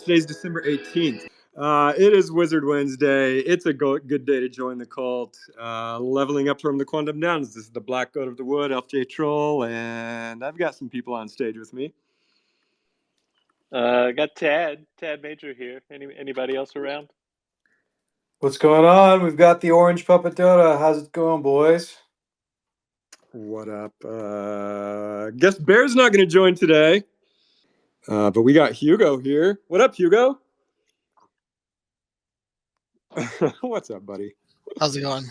Today's December 18th. It is Wizard Wednesday. It's a good day to join the cult. Leveling up from the Quantum Downs. This is the Black Goat of the Wood, Elf J Trul, and I've got some people on stage with me. Got Tad Major here. Anybody else around? What's going on? We've got the Orange Puppet Dotta. How's it going, boys? What up? Guess Bear's not going to join today, but we got Hugo here. What up, Hugo? What's up, buddy? How's it going?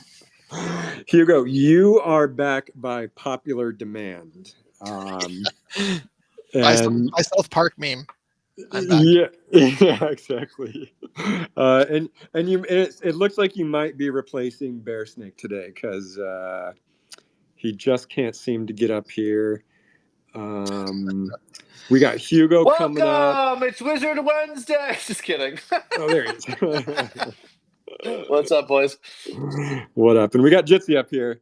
Hugo, you are back by popular demand. My South Park meme. I'm back. Yeah, exactly. It looks like you might be replacing Bearsnake today because he just can't seem to get up here. We got Hugo coming up. Welcome! It's Wizard Wednesday. Just kidding. Oh, there he is. What's up, boys? What up? And we got Jitsi up here.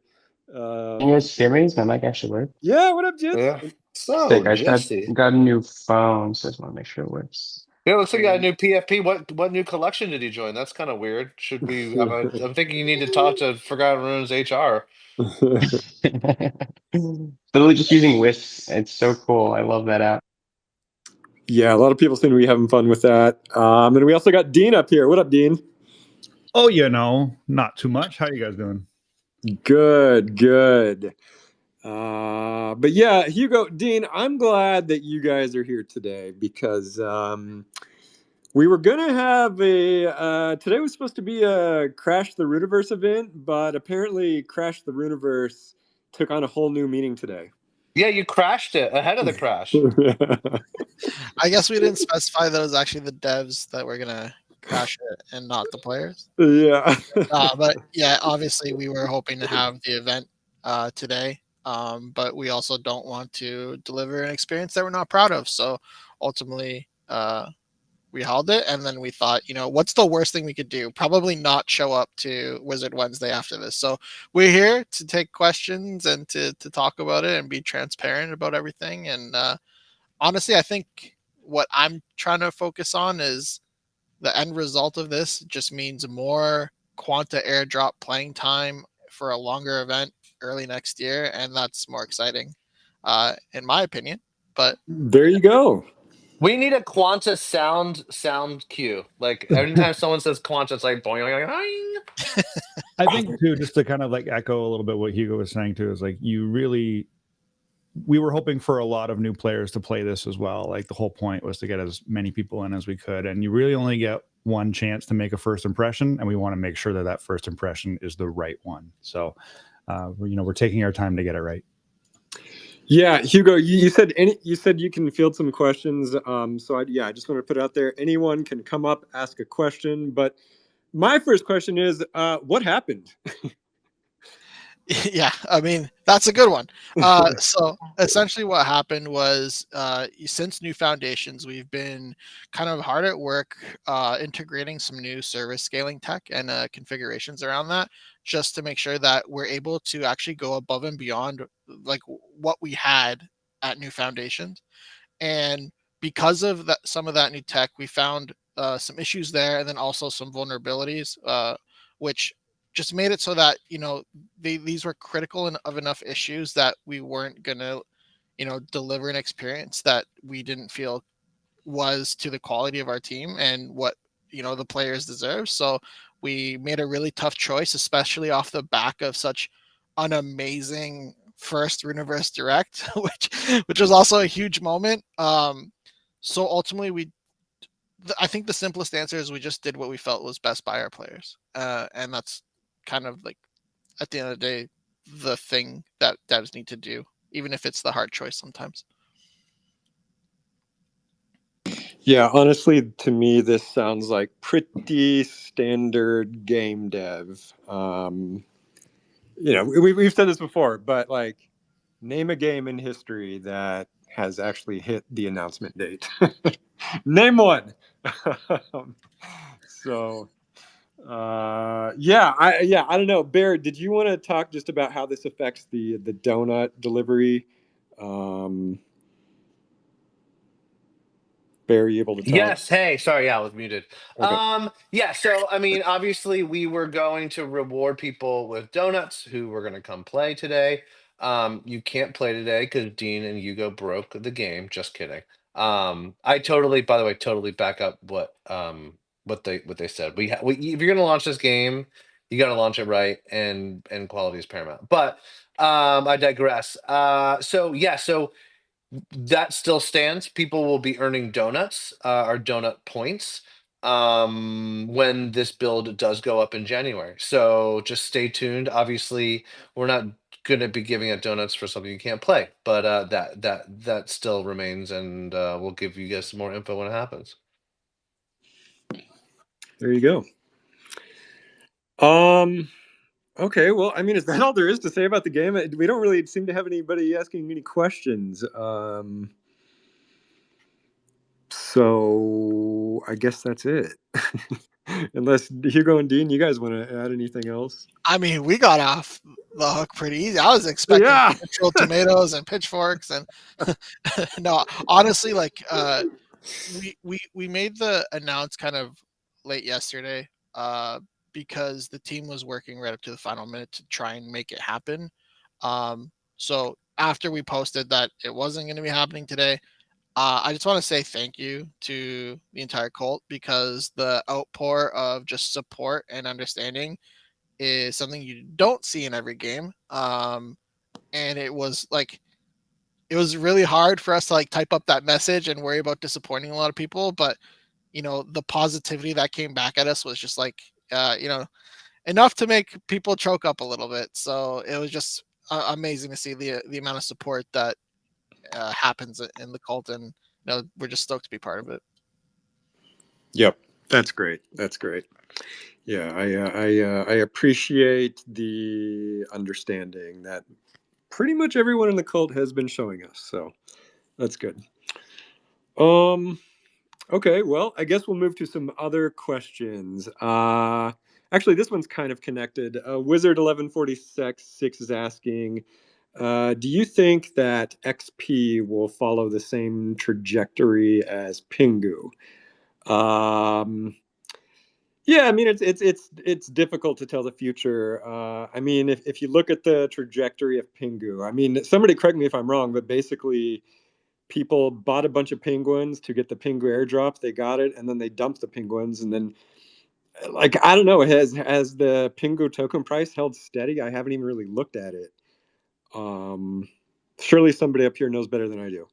Can you guys hear me? Is my mic actually work? Yeah, what up, Jits? Yeah. So, Sick. I just got a new phone, so I just want to make sure it works. Yeah, looks like you got a new PFP. What new collection did you join? That's kind of weird. Should we? I'm thinking you need to talk to Forgotten Runes HR. Literally just using Wisps. It's so cool. I love that app. Yeah, a lot of people seem to be having fun with that. And we also got Dean up here. What up, Dean? Oh, not too much. How you guys doing? Good. But yeah, Hugo, Dean, I'm glad that you guys are here today because we were gonna have today was supposed to be a Crash the Runiverse event, but apparently Crash the Runiverse took on a whole new meaning today. Yeah, you crashed it ahead of the crash. I guess we didn't specify that it was actually the devs that were gonna crash it and not the players. Yeah. But yeah, obviously we were hoping to have the event today. But we also don't want to deliver an experience that we're not proud of. So ultimately, we held it, and then we thought, what's the worst thing we could do? Probably not show up to Wizard Wednesday after this. So we're here to take questions and to talk about it and be transparent about everything. And honestly, I think what I'm trying to focus on is the end result of this just means more Quanta airdrop playing time for a longer event early next year, and that's more exciting, in my opinion. But there you go. We need a Quanta sound cue. Like every time someone says Quanta, it's like boing, boing, boing. I think too, just to kind of like echo a little bit what Hugo was saying too, is like we were hoping for a lot of new players to play this as well. Like the whole point was to get as many people in as we could, and you really only get one chance to make a first impression, and we want to make sure that first impression is the right one. So we're taking our time to get it right. Yeah, Hugo, you said you can field some questions. So I just want to put it out there. Anyone can come up, ask a question. But my first question is, what happened? Yeah, I mean, that's a good one. So essentially what happened was since New Foundations, we've been kind of hard at work integrating some new service scaling tech and configurations around that, just to make sure that we're able to actually go above and beyond like what we had at New Foundations. And because of that, some of that new tech, we found some issues there, and then also some vulnerabilities, which just made it so that these were critical of enough issues that we weren't gonna deliver an experience that we didn't feel was to the quality of our team and what the players deserve. So we made a really tough choice, especially off the back of such an amazing first Runiverse Direct, which was also a huge moment. So ultimately I think the simplest answer is we just did what we felt was best by our players, and that's kind of like, at the end of the day, the thing that devs need to do, even if it's the hard choice sometimes. Yeah, honestly, to me, this sounds like pretty standard game dev. We've said this before, but like, name a game in history that has actually hit the announcement date. Name one. I don't know. Bear, did you want to talk just about how this affects the donut delivery? Bear, you able to talk? Yes. Hey, sorry. Yeah, I was muted. Okay. Yeah. So, I mean, obviously, we were going to reward people with donuts who were going to come play today. You can't play today because Dean and Hugo broke the game. Just kidding. I totally, by the way, totally back up what they said. If you're going to launch this game, you got to launch it right, and quality is paramount. But I digress. So yeah. So that still stands. People will be earning donuts or donut points when this build does go up in January. So just stay tuned. Obviously, we're not going to be giving out donuts for something you can't play, but that still remains, and we'll give you guys some more info when it happens. There you go. Okay, well, I mean, is that all there is to say about the game? We don't really seem to have anybody asking any questions. So I guess that's it. Unless Hugo and Dean, you guys want to add anything else? I mean, we got off the hook pretty easy. I was expecting Yeah. literal tomatoes and pitchforks, and no, honestly, like we made the announce kind of late yesterday, because the team was working right up to the final minute to try and make it happen. So after we posted that it wasn't going to be happening today, I just want to say thank you to the entire cult, because the outpour of just support and understanding is something you don't see in every game. And it was really hard for us to like type up that message and worry about disappointing a lot of people, but the positivity that came back at us was just like enough to make people choke up a little bit. So it was just amazing to see the amount of support that happens in the cult, and we're just stoked to be part of it. Yep, that's great. That's great. Yeah, I appreciate the understanding that pretty much everyone in the cult has been showing us. So that's good. Okay, well, I guess we'll move to some other questions. Actually, this one's kind of connected. Wizard 1146 is asking, do you think that XP will follow the same trajectory as Pingu? Yeah, I mean it's difficult to tell the future. I mean, if you look at the trajectory of Pingu, I mean, somebody correct me if I'm wrong, but basically people bought a bunch of penguins to get the Pingu airdrops. They got it, and then they dumped the penguins, and then like I don't know, has the Pingu token price held steady? I haven't even really looked at it. Surely somebody up here knows better than I do.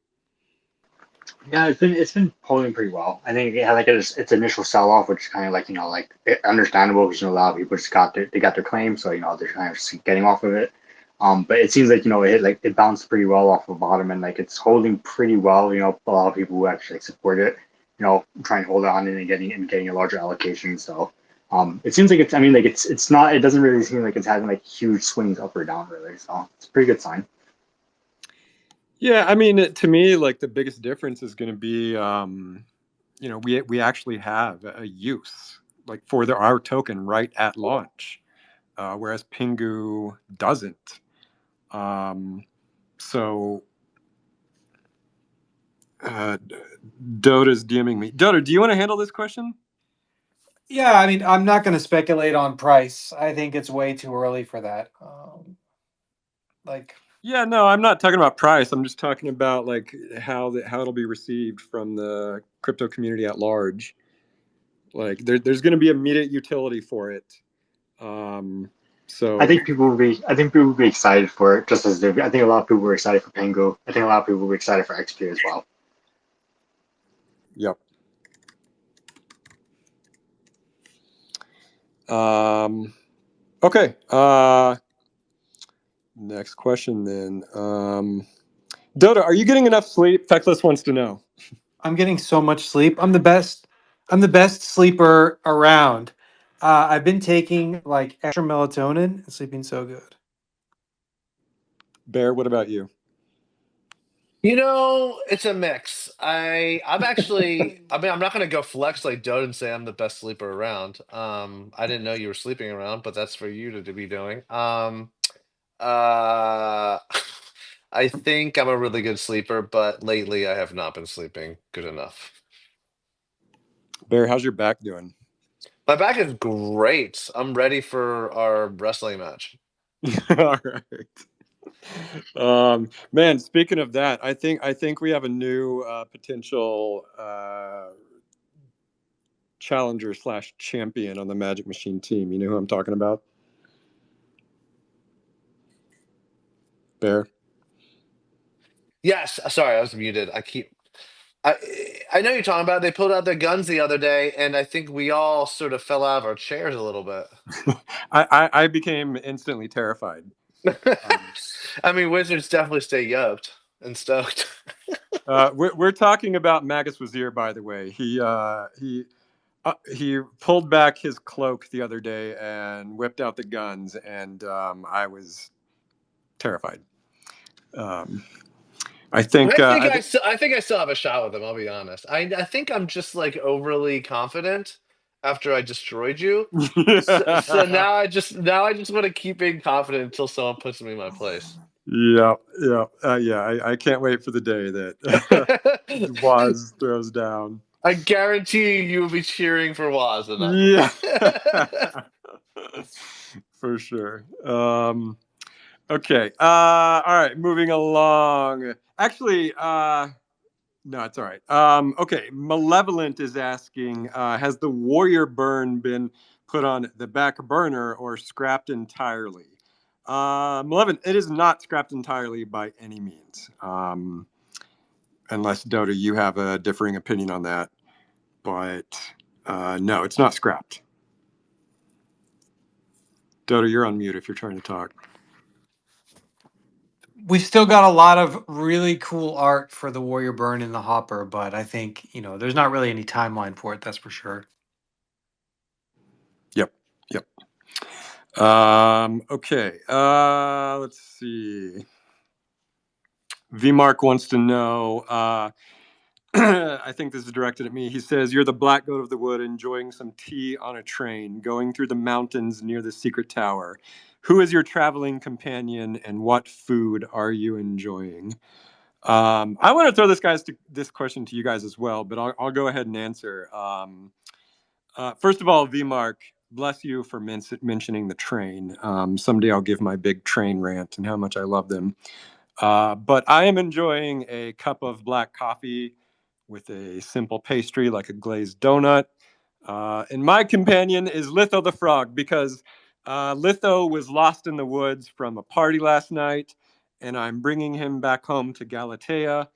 Yeah, it's been holding pretty well. I think it had like its initial sell off, which is kind of like understandable because a lot of people just got their claim, so they're kind of just getting off of it. But it seems like it bounced pretty well off the bottom, and like it's holding pretty well. A lot of people who actually support it, trying to hold on and getting a larger allocation. So it seems like it's not, it doesn't really seem like it's having like huge swings up or down really. So it's a pretty good sign. Yeah, I mean, to me, like the biggest difference is going to be, we actually have a use like for our token right at launch, whereas Pingu doesn't. So Dota's DMing me. Dota, do you want to handle this question? Yeah, I mean, I'm not going to speculate on price. I think it's way too early for that. Yeah, no, I'm not talking about price. I'm just talking about like how it'll be received from the crypto community at large. Like there's going to be immediate utility for it. So I think people will be excited for it, just as I think a lot of people were excited for Pengu. I think a lot of people were excited for XP as well. Yep. Okay. Next question then. Dota, are you getting enough sleep? Feckless wants to know. I'm getting so much sleep. I'm the best. I'm the best sleeper around. I've been taking like extra melatonin and sleeping so good. Bear, what about you? It's a mix. I'm actually. I mean, I'm not gonna go flex like Dode and say I'm the best sleeper around. I didn't know you were sleeping around, but that's for you to be doing. Uh, I think I'm a really good sleeper, but lately I have not been sleeping good enough. Bear, how's your back doing? My back is great. I'm ready for our wrestling match. All right. Man, speaking of that, I think we have a new potential challenger / champion on the Magic Machine team. You know who I'm talking about? Bear. Yes. Sorry, I was muted. I know you're talking about. They pulled out their guns the other day, and I think we all sort of fell out of our chairs a little bit. I became instantly terrified. I mean, wizards definitely stay yoked and stoked. We're talking about Magus Wazir, by the way. He pulled back his cloak the other day and whipped out the guns, and I was terrified. I think I think I still have a shot with him. I'll be honest. I think I'm just like overly confident after I destroyed you. So now I just want to keep being confident until someone puts me in my place. Yeah. I can't wait for the day that Waz throws down. I guarantee you will be cheering for Waz tonight. Yeah, for sure. Okay. All right. Moving along. Actually, no, it's all right. Okay. Malevolent is asking, has the warrior burn been put on the back burner or scrapped entirely? Malevolent, it is not scrapped entirely by any means. Unless, Dotta, you have a differing opinion on that. But no, it's not scrapped. Dotta, you're on mute if you're trying to talk. We've still got a lot of really cool art for the Warrior Burn in the hopper, but I think, there's not really any timeline for it, that's for sure. Yep. Okay. Let's see. VMark wants to know. I think this is directed at me. He says, "You're the black goat of the wood, enjoying some tea on a train, going through the mountains near the secret tower. Who is your traveling companion, and what food are you enjoying?" I want to throw this question to you guys as well, but I'll go ahead and answer. First of all, VMark, bless you for mentioning the train. Someday I'll give my big train rant and how much I love them. But I am enjoying a cup of black coffee with a simple pastry like a glazed donut. And my companion is Litho the Frog, because Litho was lost in the woods from a party last night, and I'm bringing him back home to Galatea.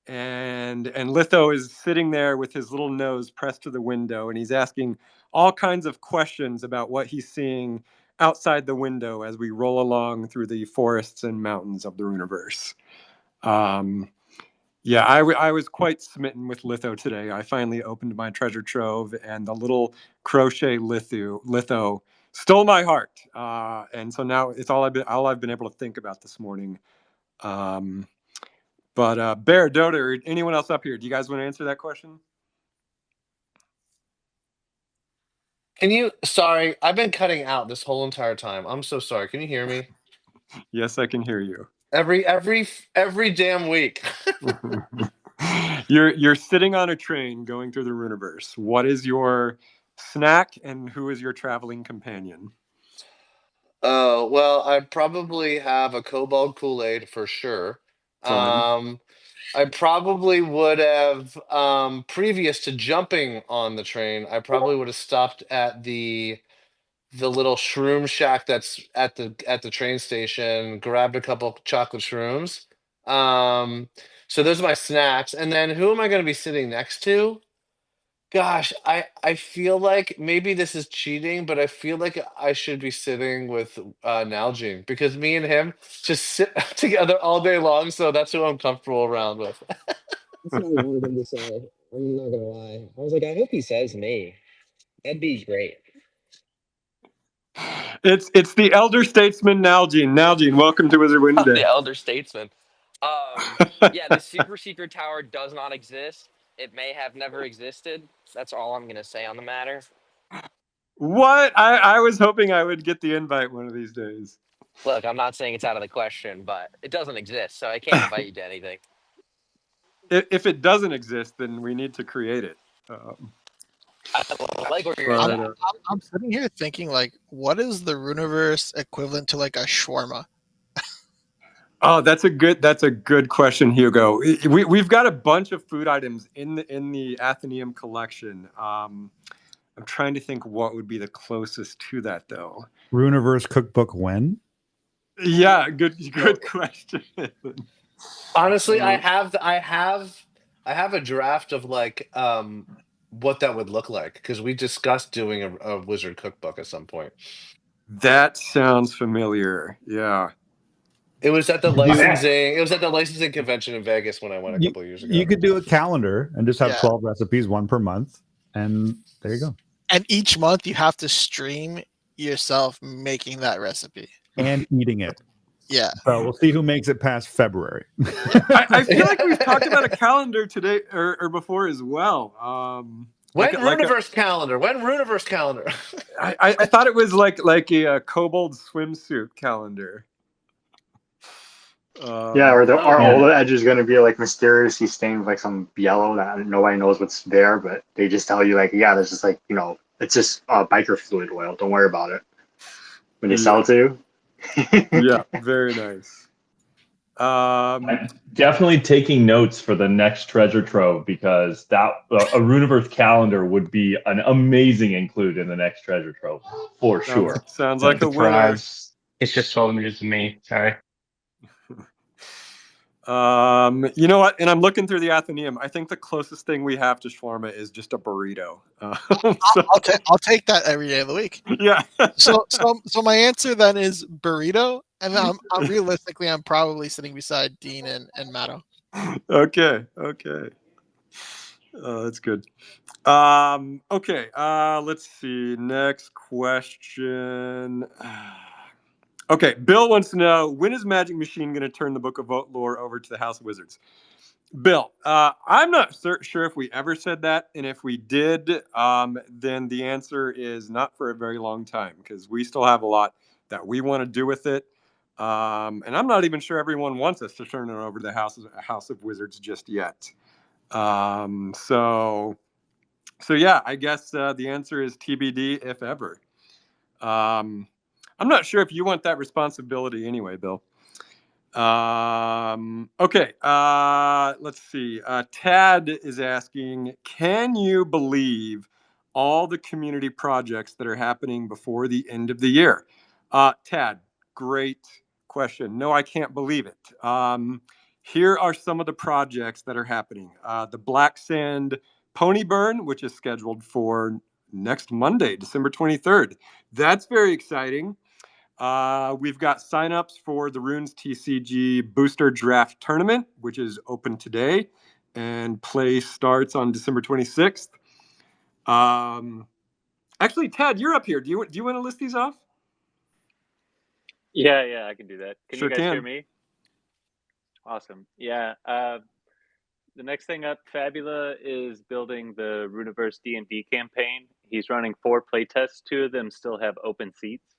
And Litho is sitting there with his little nose pressed to the window, and he's asking all kinds of questions about what he's seeing outside the window as we roll along through the forests and mountains of the Runiverse. Yeah, I was quite smitten with Litho today. I finally opened my treasure trove, and the little crochet Litho stole my heart. And so now it's all I've been able to think about this morning. But Bear, Dotta, or anyone else up here, do you guys want to answer that question? Sorry, I've been cutting out this whole entire time. I'm so sorry. Can you hear me? Yes, I can hear you. Every damn week. You're sitting on a train going through the Runiverse. What is your snack, and who is your traveling companion? Oh, well, I probably have a Kobold Kool-Aid for sure. Fun. I probably would have, previous to jumping on the train, I probably would have stopped at the little shroom shack that's at the train station, grabbed a couple chocolate shrooms. So those are my snacks. And then who am I going to be sitting next to? Gosh, I feel like maybe this is cheating, but I feel like I should be sitting with Nalgene, because me and him just sit together all day long. So that's who I'm comfortable around with. That's what I wanted him to say. I'm not gonna lie. I was like, I hope he says me. That'd be great. It's the elder statesman Nalgene. Nalgene, welcome to Wizard Wednesday. The elder statesman. Yeah, the super secret tower does not exist. It may have never existed. That's all I'm gonna say on the matter. What? I was hoping I would get the invite one of these days. Look, I'm not saying it's out of the question, but it doesn't exist, so I can't invite you to anything. If it doesn't exist, then we need to create it. I like where you're But, at. I'm sitting here thinking, like, what is the Runiverse equivalent to like a shawarma? oh, that's a good question, Hugo. We've got a bunch of food items in the Athenaeum collection. I'm trying to think what would be the closest to that, though. Runiverse cookbook when? Yeah, good question. Honestly, I have a draft of like what that would look like because we discussed doing a wizard cookbook at some point. That sounds familiar. Yeah. It was at the Yeah. licensing convention in Vegas when I went a couple of years ago. You could do a calendar and just have Yeah. 12 recipes, one per month, and there you go. And each month you have to stream yourself making that recipe. And eating it. Yeah. So we'll see who makes it past February. I feel like we've talked about a calendar today or before as well. Runiverse calendar? When Runiverse calendar? I thought it was like a kobold swimsuit calendar. Yeah, or all the edges going to be like mysteriously stained with like some yellow that nobody knows what's there, but they just tell you like, yeah, there's just like, it's just biker fluid oil. Don't worry about it when they sell it to you. Yeah, very nice. I'm definitely taking notes for the next treasure trove because that a Runiverse calendar would be an amazing include in the next treasure trove for sure. Sounds like a winner. It's just so news to me. Sorry. You know what? And I'm looking through the Athenaeum. I think the closest thing we have to shawarma is just a burrito. I'll take that every day of the week. Yeah. So my answer then is burrito, and I'm realistically I'm probably sitting beside Dean and Matto. Okay. That's good. Okay. Let's see. Next question. Okay, Bill wants to know, when is Magic Machine going to turn the Book of Lore over to the House of Wizards? Bill, I'm not sure if we ever said that, and if we did, then the answer is not for a very long time, because we still have a lot that we want to do with it, and I'm not even sure everyone wants us to turn it over to the House of Wizards just yet. So yeah, I guess the answer is TBD, if ever. I'm not sure if you want that responsibility anyway, Bill. Okay, let's see. Tad is asking, can you believe all the community projects that are happening before the end of the year? Tad, great question. No, I can't believe it. Here are some of the projects that are happening. The Black Sand Pony Burn, which is scheduled for next Monday, December 23rd. That's very exciting. We've got signups for the Runes TCG Booster Draft Tournament, which is open today, and play starts on December 26th. Actually, Tad, you're up here. Do you want to list these off? Yeah, I can do that. Can Sure you guys hear can. me? Awesome. Yeah. The next thing up, Fabula is building the Runiverse D&D campaign. He's running 4 playtests. 2 of them still have open seats.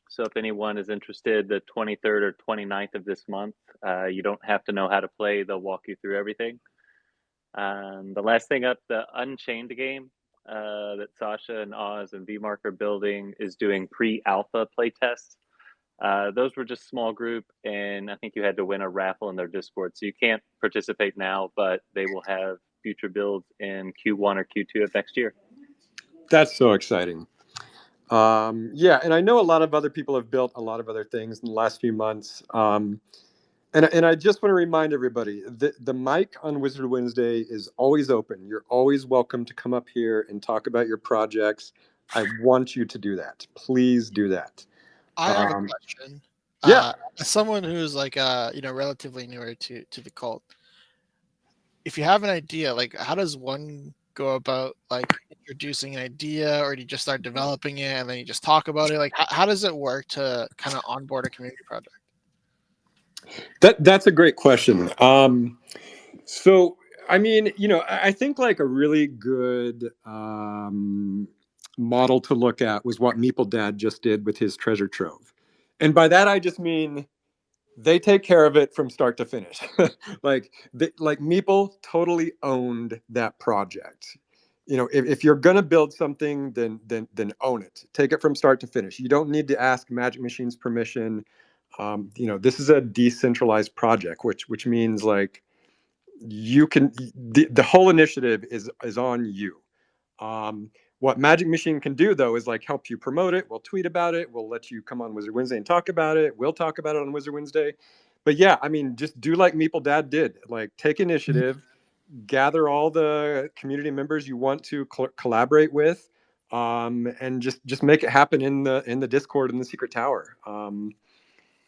So if anyone is interested, the 23rd or 29th of this month, you don't have to know how to play. They'll walk you through everything. The last thing up, the Unchained game that Sasha and Oz and VMark are building is doing pre-alpha playtests. Those were just small group, and I think you had to win a raffle in their Discord. So you can't participate now, but they will have future builds in Q1 or Q2 of next year. That's so exciting. Yeah, and I know a lot of other people have built a lot of other things in the last few months. And I just want to remind everybody that the mic on Wizard Wednesday is always open. You're always welcome to come up here and talk about your projects. I want you to do that. Please do that. I have a question. Yeah. As someone who's like relatively newer to the cult, if you have an idea, like how does one go about like introducing an idea, or do you just start developing it and then you just talk about it? Like how does it work to kind of onboard a community project? That's a great question. So I mean, I think like a really good model to look at was what Meeple Dad just did with his treasure trove. And by that I just mean they take care of it from start to finish. like Meeple totally owned that project. if you're going to build something, then own it. Take it from start to finish. You don't need to ask Magic Machine's permission. This is a decentralized project, which means like you can the whole initiative is on you. What Magic Machine can do though is like help you promote it. We'll tweet about it. We'll let you come on Wizard Wednesday and talk about it. We'll talk about it on Wizard Wednesday. But yeah, I mean, just do like Meeple Dad did. Like take initiative, gather all the community members you want to collaborate with, and just make it happen in the Discord in the Secret Tower.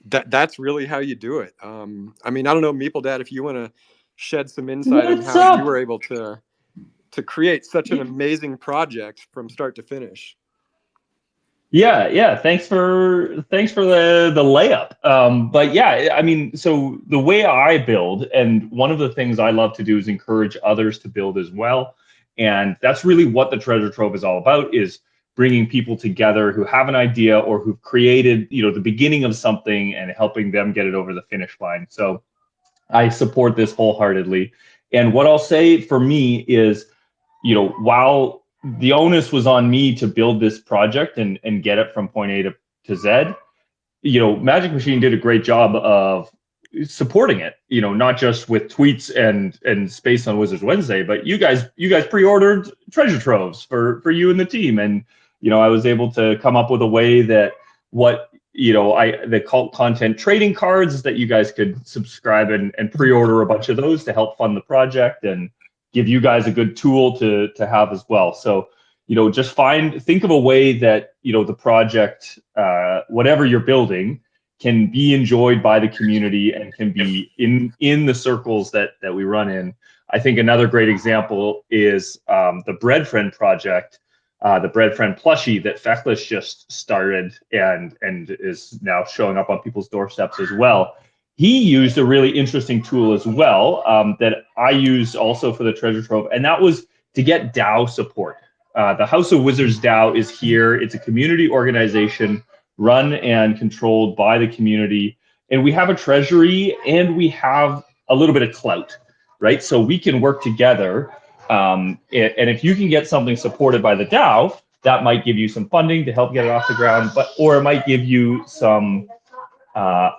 That's really how you do it. I mean, I don't know, Meeple Dad, if you want to shed some insight on What's how you up? were able to create such an amazing project from start to finish. Yeah. Thanks for the layup. But yeah, I mean, so the way I build, and one of the things I love to do is encourage others to build as well. And that's really what the Treasure Trove is all about, is bringing people together who have an idea or who've created, the beginning of something and helping them get it over the finish line. So I support this wholeheartedly. And what I'll say for me is, while the onus was on me to build this project and get it from point A to Z, Magic Machine did a great job of supporting it, not just with tweets and space on Wizards Wednesday, but you guys pre-ordered treasure troves for you and the team. And, I was able to come up with a way that the cult content trading cards that you guys could subscribe and pre-order a bunch of those to help fund the project and give you guys a good tool to have as well. So, just think of a way that, the project, whatever you're building, can be enjoyed by the community and can be in the circles that we run in. I think another great example is the Bread Friend project, the Bread Friend plushie that Feckless just started and is now showing up on people's doorsteps as well. He used a really interesting tool as well that I used also for the Treasure Trove, and that was to get DAO support. The House of Wizards DAO is here. It's a community organization run and controlled by the community. And we have a treasury and we have a little bit of clout, right? So we can work together. And if you can get something supported by the DAO, that might give you some funding to help get it off the ground, or it might give you some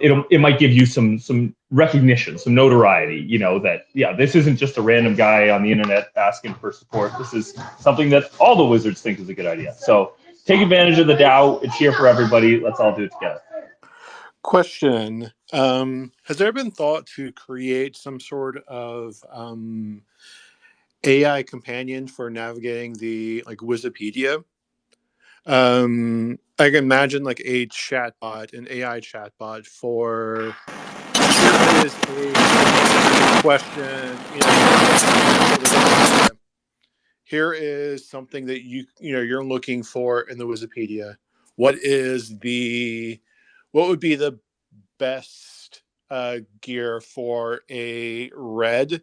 it might give you some recognition, some notoriety, that, this isn't just a random guy on the internet asking for support. This is something that all the wizards think is a good idea. So take advantage of the DAO. It's here for everybody. Let's all do it together. Question. Has there been thought to create some sort of AI companion for navigating the Wikipedia? I can imagine like an AI chatbot for here is a question, here is something that you're looking for in the Wikipedia. What would be the best gear for a red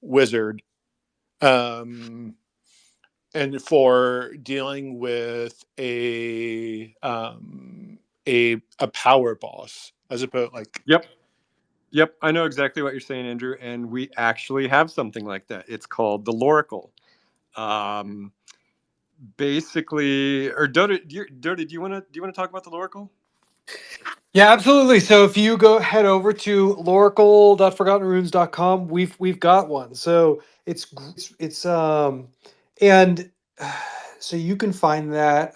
wizard? And for dealing with a power boss, as opposed Yep, I know exactly what you're saying, Andrew, and we actually have something like that. It's called the Loracle. Basically, or Dotta, do you want to talk about the Loracle? Yeah, absolutely. So if you head over to loracle.forgottenrunes.com, we've got one. So it's and so you can find that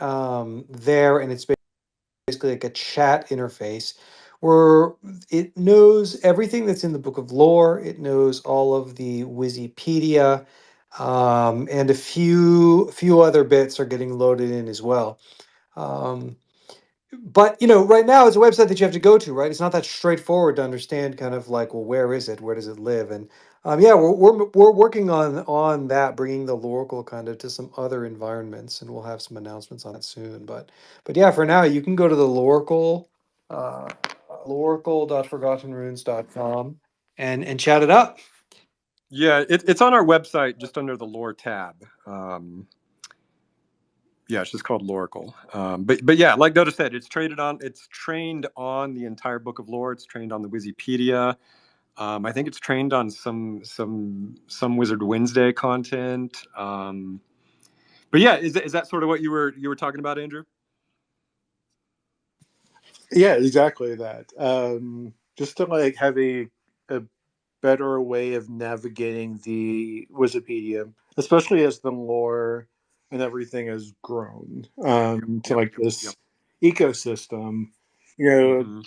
there, and it's basically like a chat interface where it knows everything that's in the book of lore. It knows all of the Wikipedia, and a few other bits are getting loaded in as well. But right now it's a website that you have to go to, right? It's not that straightforward to understand kind of like, well, where is it? Where does it live? And yeah, we're working on that, bringing the Loracle kind of to some other environments, and we'll have some announcements on it soon. But yeah, for now you can go to the Loracle, loracle.forgottenrunes.com and chat it up. Yeah, it's on our website just under the lore tab. Yeah, it's just called Loracle. But yeah, like Dotta said, it's trained on the entire book of lore. It's trained on the Wikipedia. I think it's trained on some Wizard Wednesday content. But yeah, is that sort of what you were talking about, Andrew? Yeah, exactly that. Just to like have a better way of navigating the Wikipedia, especially as the lore and everything has grown to like this ecosystem. You know, Mm-hmm.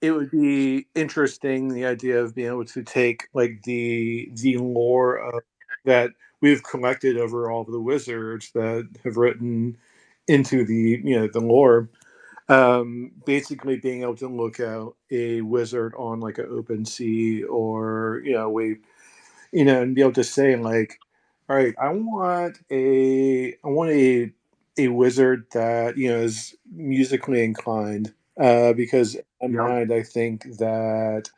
it would be interesting the idea of being able to take like the lore of, that we've collected over all of the wizards that have written into the the lore, basically being able to look out a wizard on like an open sea, or and be able to say like, all right, I want a wizard that is musically inclined, because in my mind I think that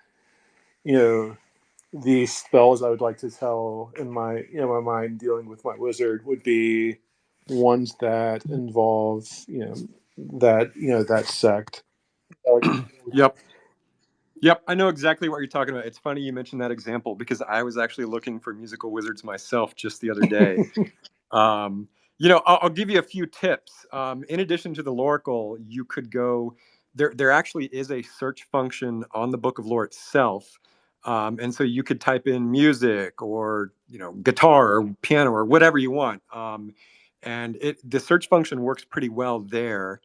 you know the spells I would like to tell in my my mind dealing with my wizard would be ones that involve that sect. Yep. Yep, I know exactly what you're talking about. It's funny you mentioned that example because I was actually looking for musical wizards myself just the other day. I'll give you a few tips. In addition to the Loracle, you could go. There actually is a search function on the Book of Lore itself, and so you could type in music or guitar or piano or whatever you want, and the search function works pretty well there.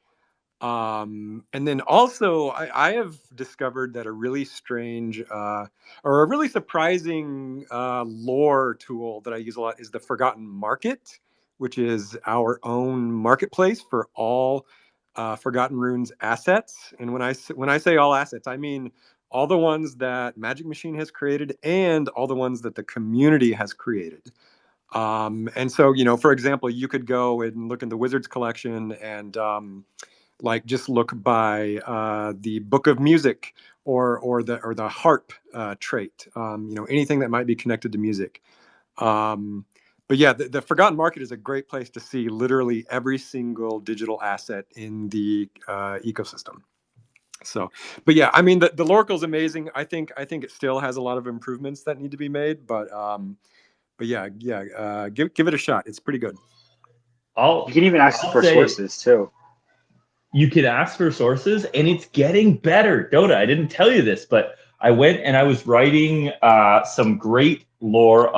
And then also, I have discovered that a really strange or a really surprising lore tool that I use a lot is the Forgotten Market, which is our own marketplace for all Forgotten Runes assets. And when I say all assets, I mean all the ones that Magic Machine has created and all the ones that the community has created. And so, for example, you could go and look in the Wizards collection and like just look by the book of music or the harp trait, anything that might be connected to music. But yeah, the Forgotten Market is a great place to see literally every single digital asset in the ecosystem. So, but yeah, I mean the Loracle is amazing. I think it still has a lot of improvements that need to be made, but yeah, give it a shot. It's pretty good. You can even ask for sources too. You can ask for sources, and it's getting better. Dotta, I didn't tell you this, but I went and I was writing some great lore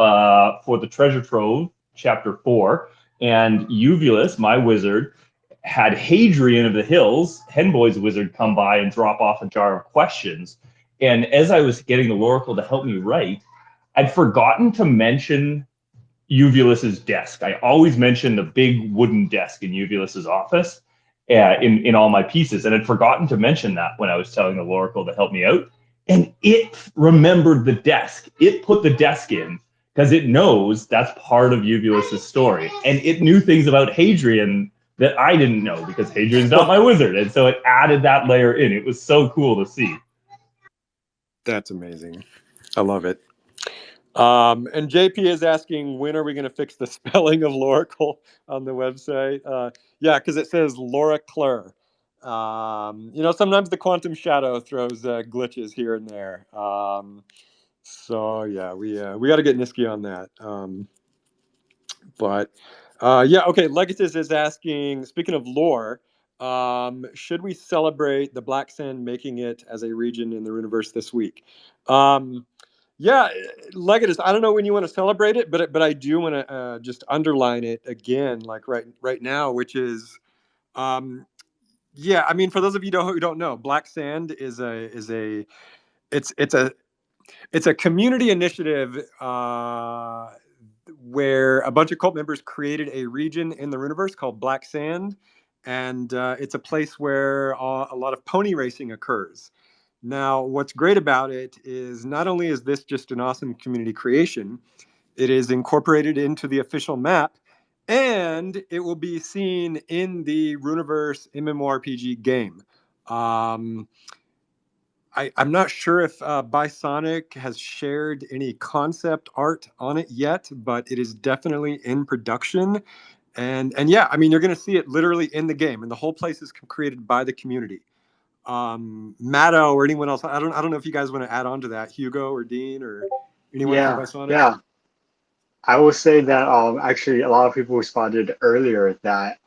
for the Treasure Trove, Chapter 4, and Uvulus, my wizard, had Hadrian of the Hills, Henboy's wizard, come by and drop off a jar of questions. And as I was getting the Loracle to help me write, I'd forgotten to mention Uvulus's desk. I always mention the big wooden desk in Uvulus's office in all my pieces, and I'd forgotten to mention that when I was telling the Loracle to help me out. And it remembered the desk. It put the desk in because it knows that's part of Uvulus's story, and it knew things about Hadrian that I didn't know because Hadrian's not my wizard, and so it added that layer in. It was so cool to see. That's amazing. I love it. And JP is asking, when are we going to fix the spelling of Loracle on the website? Yeah, because it says Laura Clare. Sometimes the quantum shadow throws glitches here and there. So yeah, we got to get Niski on that. But yeah, okay. Legatus is asking, speaking of lore, should we celebrate the Black Sand making it as a region in the Runiverse this week? Yeah, Legatus, I don't know when you want to celebrate it, but I do want to just underline it again, like right now, which is, yeah. I mean, for those of you who don't know, Black Sand is it's a community initiative where a bunch of cult members created a region in the Runiverse called Black Sand, and it's a place where a lot of pony racing occurs. Now, what's great about it is not only is this just an awesome community creation, it is incorporated into the official map, and it will be seen in the Runiverse MMORPG game. I'm not sure if Bisonic has shared any concept art on it yet, but it is definitely in production. And yeah, I mean, you're going to see it literally in the game, and the whole place is created by the community. Matto or anyone else, I don't know if you guys want to add on to that, Hugo or Dean or anyone from Bisonic. Yeah. I will say that actually a lot of people responded earlier that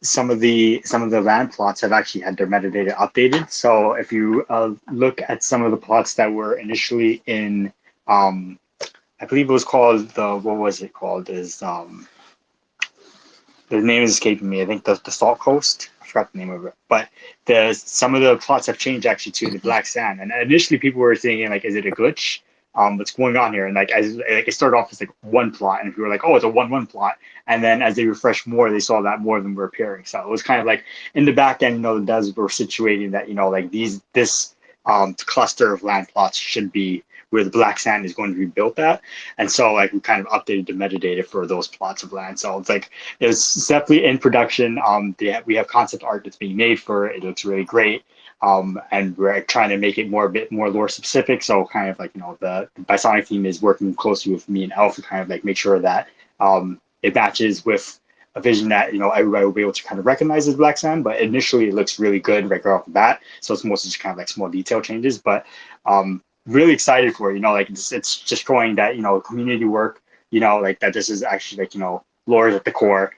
some of the land plots have actually had their metadata updated. So if you look at some of the plots that were initially in, I believe it was called what was it called? The name is escaping me. I think the Salt Coast. I forgot the name of it. But some of the plots have changed actually to the Black Sand. And initially people were thinking like, is it a glitch? What's going on here? And like it started off as like one plot, and people were like, oh, it's a 1-1 plot. And then as they refreshed more, they saw that more of them were appearing. So it was kind of like in the back end, the devs were situating that like this cluster of land plots should be where the Black Sand is going to be built at. And so like we kind of updated the metadata for those plots of land. So it's like it's definitely in production. We have concept art that's being made for it. It looks really great. And we're trying to make it a bit more lore specific. So kind of like, the Bisonic team is working closely with me and Elf to kind of like make sure that it matches with a vision that, everybody will be able to kind of recognize as Black Sand. But initially it looks really good right off the bat. So it's mostly just kind of like small detail changes. But really excited for it. Like it's just showing that, community work, like that this is actually like, lore is at the core.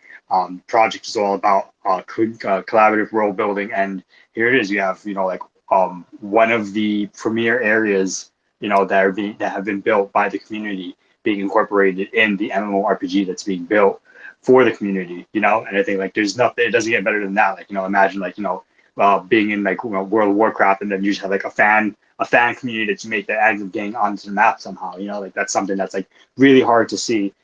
Project is all about collaborative world building, and here it is. You have like one of the premier areas that have been built by the community being incorporated in the MMORPG that's being built for the community. And I think like there's nothing. It doesn't get better than that. Like imagine like being in like World of Warcraft, and then you just have like a fan community that you make that ends up getting onto the map somehow. Like that's something that's like really hard to see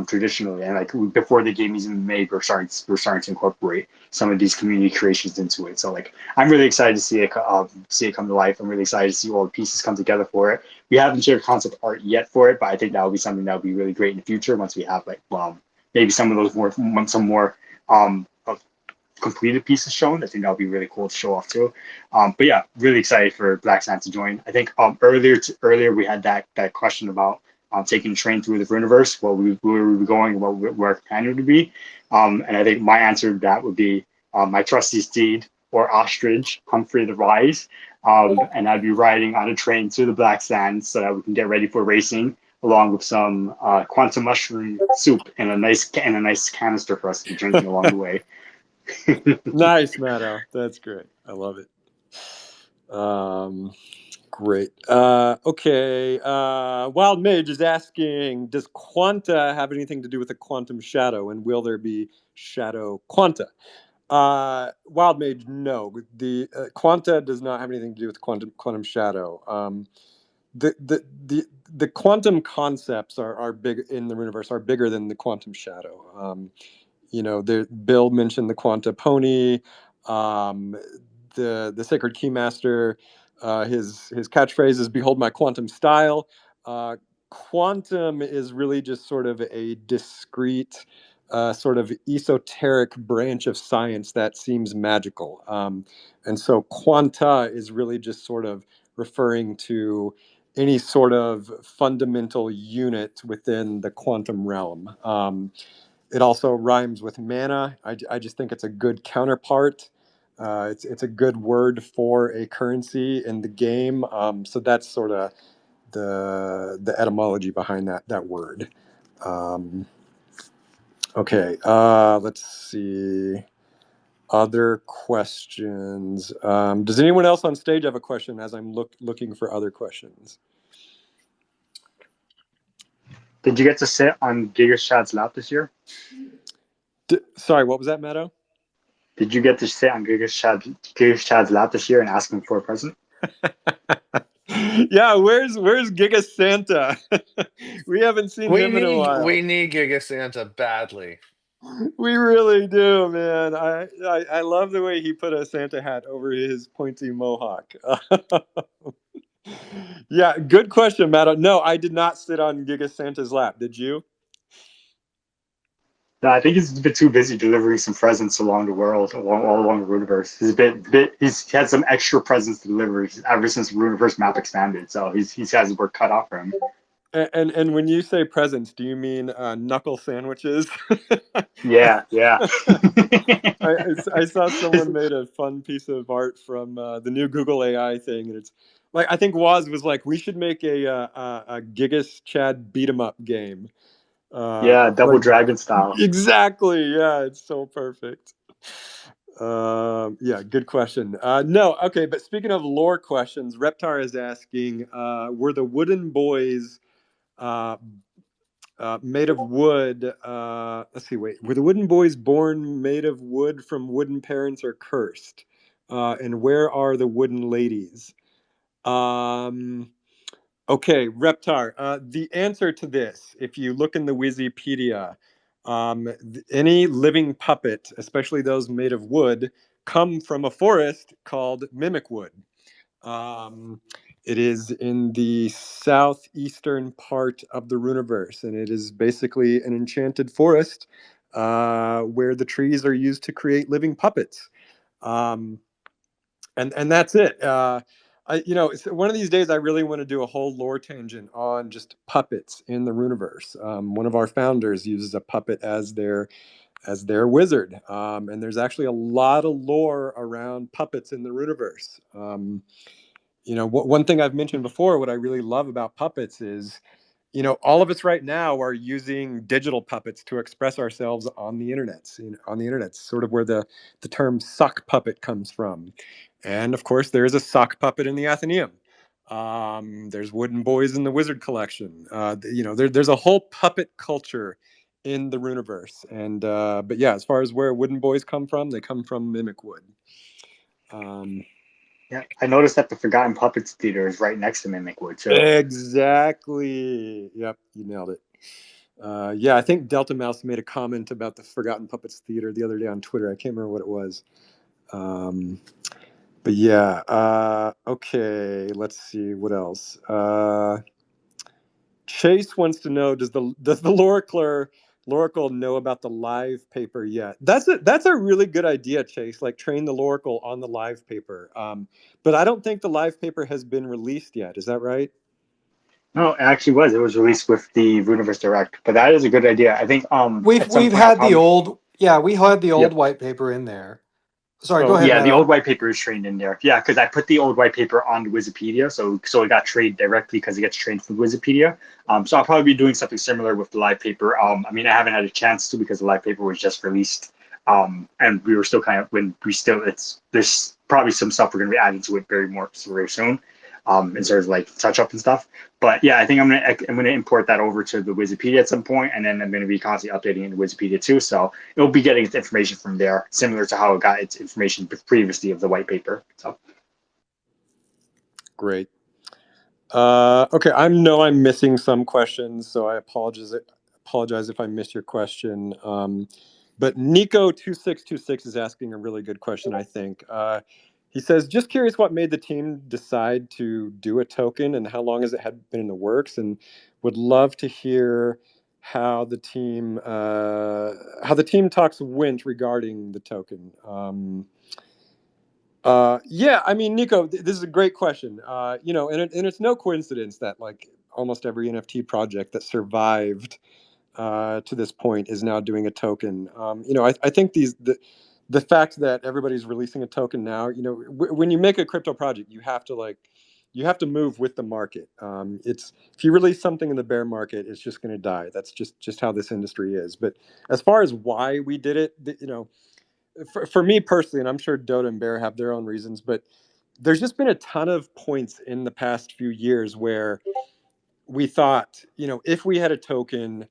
traditionally, and like before the game is even made, we're starting to incorporate some of these community creations into it. So like I'm really excited to see it come to life. I'm really excited to see all the pieces come together for it. We haven't shared concept art yet for it, but I think that will be something that will be really great in the future once we have like maybe some of those more completed pieces shown. I think that would be really cool to show off too. But yeah, really excited for Black Sand to join. I think earlier we had that question about taking the train through the Runiverse, where we were going, where our companion would be. And I think my answer to that would be my trusty steed or ostrich, Humphrey the Wise. And I'd be riding on a train to the Black Sands so that we can get ready for racing, along with some quantum mushroom soup and a nice canister for us to be drinking along the way. Nice, Matto. That's great. I love it. Great. Okay. Wild Mage is asking, does quanta have anything to do with the quantum shadow, and will there be shadow quanta? Wild Mage, no. The quanta does not have anything to do with quantum shadow. The quantum concepts are big in the Runiverse, are bigger than the quantum shadow. Bill mentioned the quanta pony, the sacred keymaster. His catchphrase is "Behold my quantum style." Quantum is really just sort of a discrete, sort of esoteric branch of science that seems magical, and so quanta is really just sort of referring to any sort of fundamental unit within the quantum realm. It also rhymes with mana. I just think it's a good counterpart. It's a good word for a currency in the game. So that's sort of the etymology behind that word. Okay, let's see. Other questions. Does anyone else on stage have a question as I'm looking for other questions? Did you get to sit on Giga Chad's lap this year? Sorry, what was that, Matto? Did you get to sit on Giga Chad's lap this year and ask him for a present? Yeah, where's Giga Santa? We haven't seen him in a while. We need Giga Santa badly. We really do, man. I love the way he put a Santa hat over his pointy mohawk. Yeah, good question, Matt. No, I did not sit on Giga Santa's lap. Did you? No, I think he's a bit too busy delivering some presents along the world, all along the Runiverse. He's had some extra presents to deliver ever since the Runiverse map expanded. So he's has his work cut off for him. And when you say presents, do you mean knuckle sandwiches? Yeah. I saw someone made a fun piece of art from the new Google AI thing, and it's like, I think Woz was like, we should make a Gigas Chad beat 'em up game. Yeah, double like dragon style. exactly. Yeah, it's so perfect. Yeah, good question. No, okay, but speaking of lore questions, Reptar is asking, were the wooden boys uh, made of wood? Let's see, wait, were the wooden boys born made of wood from wooden parents or cursed? And where are the wooden ladies? Um, Okay, Reptar. The answer to this, if you look in the Wikipedia, any living puppet, especially those made of wood, come from a forest called mimic wood. Um, it is in the southeastern part of the Runiverse, and it is basically an enchanted forest where the trees are used to create living puppets. Um, and that's it. One of these days, I really want to do a whole lore tangent on just puppets in the Runiverse. One of our founders uses a puppet as their wizard, and there's actually a lot of lore around puppets in the Runiverse. One thing I've mentioned before, what I really love about puppets is all of us right now are using digital puppets to express ourselves on the internet. On the internet, sort of where the term sock puppet comes from. And of course, there is a sock puppet in the Athenaeum. There's wooden boys in the Wizard collection. There's a whole puppet culture in the Runiverse. And but yeah, as far as where wooden boys come from, they come from Mimic Wood. Yeah, I noticed that the Forgotten Puppets Theater is right next to Mimic Wood too. Exactly. Yep, you nailed it. Yeah, I think Delta Mouse made a comment about the Forgotten Puppets Theater the other day on Twitter. I can't remember what it was. But yeah, okay, let's see what else. Chase wants to know, does the Loracle know about the live paper yet? That's a really good idea, Chase. Like train the Loracle on the live paper. But I don't think the live paper has been released yet. Is that right? No, it actually was. It was released with the Runiverse Direct, but that is a good idea. I think We've at some we've point I'll had the probably old yeah, we had the old yep. white paper in there. Sorry, go Oh, ahead, Yeah, the old Meadow. white paper is trained in there. Yeah, because I put the old white paper on Wikipedia, so it got trained directly because it gets trained from Wikipedia. So I'll probably be doing something similar with the live paper. I mean, I haven't had a chance to because the live paper was just released, and we were still kind of when we still it's there's probably some stuff we're going to be adding to it very soon, in sort of like touch up and stuff. But yeah, I think I'm gonna import that over to the Wikipedia at some point, and then I'm going to be constantly updating it in Wikipedia too. So it'll be getting its information from there, similar to how it got its information previously of the white paper. So great. Okay, I'm missing some questions, so I apologize if I missed your question. But Nico2626 is asking a really good question, I think. He says, just curious what made the team decide to do a token and how long has it had been in the works, and would love to hear how the team talks went regarding the token. Yeah, I mean, Nico, this is a great question. And it's no coincidence that like almost every NFT project that survived to this point is now doing a token. I think the fact that everybody's releasing a token now, when you make a crypto project, you have to move with the market. It's if you release something in the bear market, it's just going to die. That's just how this industry is. But as far as why we did it, for me personally, and I'm sure Dota and Bear have their own reasons, but there's just been a ton of points in the past few years where we thought, if we had a token,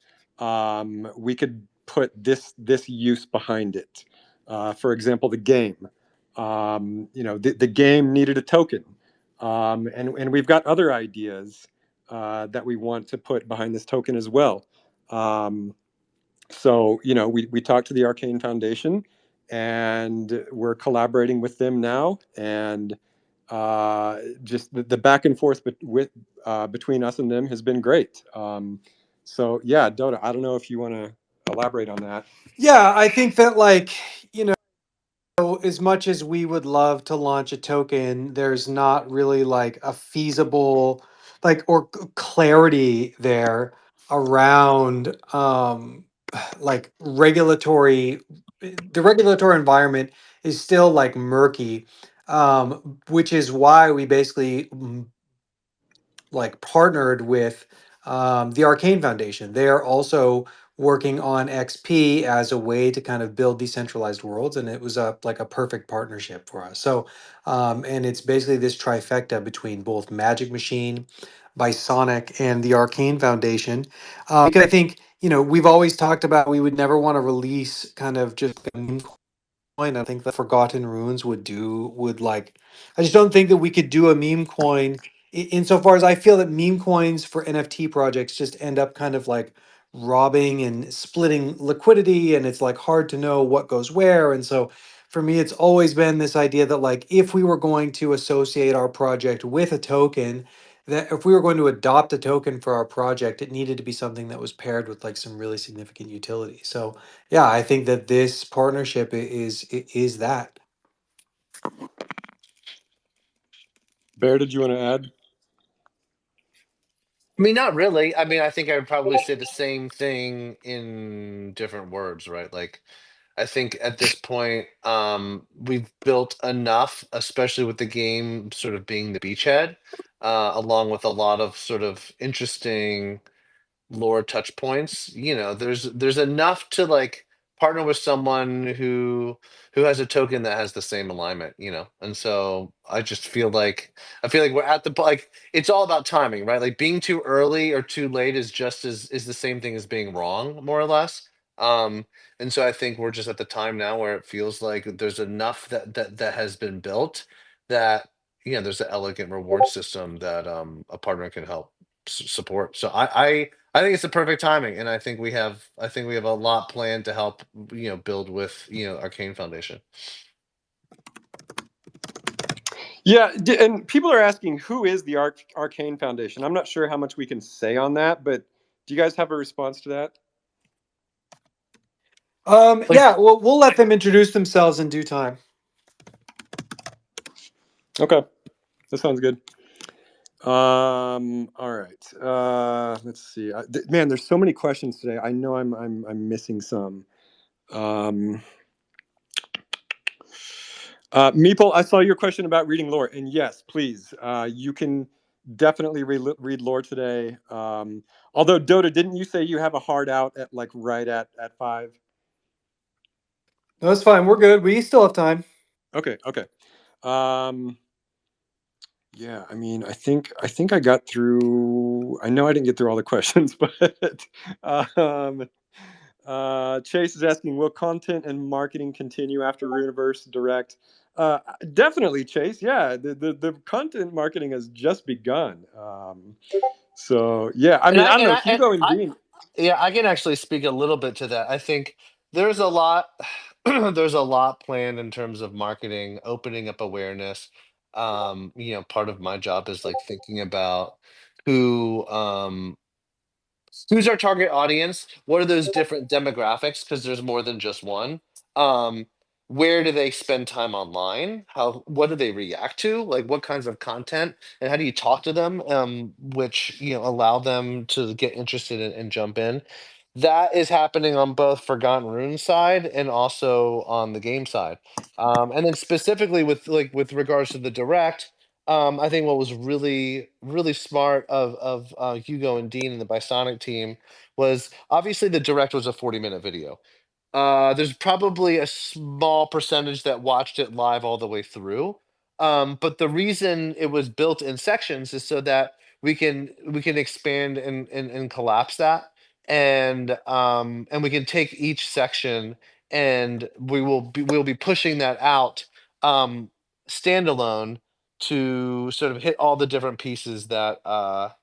we could put this use behind it. For example, the game. The game needed a token, and we've got other ideas that we want to put behind this token as well. So we talked to the Arcane Foundation, and we're collaborating with them now, and just the back and forth between us and them has been great. So yeah, Dota, I don't know if you want to elaborate on that. Yeah, I think that as much as we would love to launch a token, there's not really like a feasible or clarity there around like the regulatory environment is still like murky, which is why we basically like partnered with the Arcane Foundation. They are also working on XP as a way to kind of build decentralized worlds, and it was like a perfect partnership for us. So, and it's basically this trifecta between both Magic Machine, Bisonic, and the Arcane Foundation. Because I think we've always talked about we would never want to release kind of just a meme coin. I think the Forgotten Runes would like. I just don't think that we could do a meme coin insofar as I feel that meme coins for NFT projects just end up kind of like robbing and splitting liquidity, and it's like hard to know what goes where. And so for me, it's always been this idea that like if we were going to associate our project with a token, that if we were going to adopt a token for our project, it needed to be something that was paired with like some really significant utility. So yeah, I think that this partnership is that. Bear, did you want to add? I mean, not really. I mean, I think I would probably say the same thing in different words, right? Like, I think at this point, we've built enough, especially with the game sort of being the beachhead, along with a lot of sort of interesting lore touch points. There's enough to like partner with someone who has a token that has the same alignment, and so I feel like we're at the like it's all about timing, right? Like being too early or too late is the same thing as being wrong, more or less. um and so I think we're just at the time now where it feels like there's enough that has been built that there's an elegant reward system that a partner can help support. So I think it's the perfect timing, and I think we have a lot planned to help build with Arcane Foundation. Yeah, and people are asking who is the Arcane Foundation. I'm not sure how much we can say on that, but do you guys have a response to that? Yeah, we'll let them introduce themselves in due time. Okay, that sounds good. All right. Let's see. Man, there's so many questions today. I know I'm missing some. Meeple, I saw your question about reading lore, and yes, please, you can definitely read lore today. Although Dotta, didn't you say you have a hard out at like right at 5? No, that's fine. We're good. We still have time. Okay. Yeah, I mean, I think I got through. I know I didn't get through all the questions, but Chase is asking, will content and marketing continue after Runiverse Direct? Definitely, Chase. Yeah, the content marketing has just begun. So yeah, I mean, I don't know, Hugo and Dean. Yeah, I can actually speak a little bit to that. I think there's a lot there's a lot planned in terms of marketing, opening up awareness. Part of my job is like thinking about who who's our target audience, what are those different demographics, because there's more than just one. um where do they spend time online, what do they react to, like what kinds of content, and how do you talk to them, which allow them to get interested and jump in. That is happening on both Forgotten Rune side and also on the game side. And then specifically with regards to the direct, I think what was really, really smart of Hugo and Dean and the Bisonic team was obviously the direct was a 40-minute video. There's probably a small percentage that watched it live all the way through. But the reason it was built in sections is so that we can expand and collapse that, and we can take each section and we'll be pushing that out standalone to sort of hit all the different pieces that that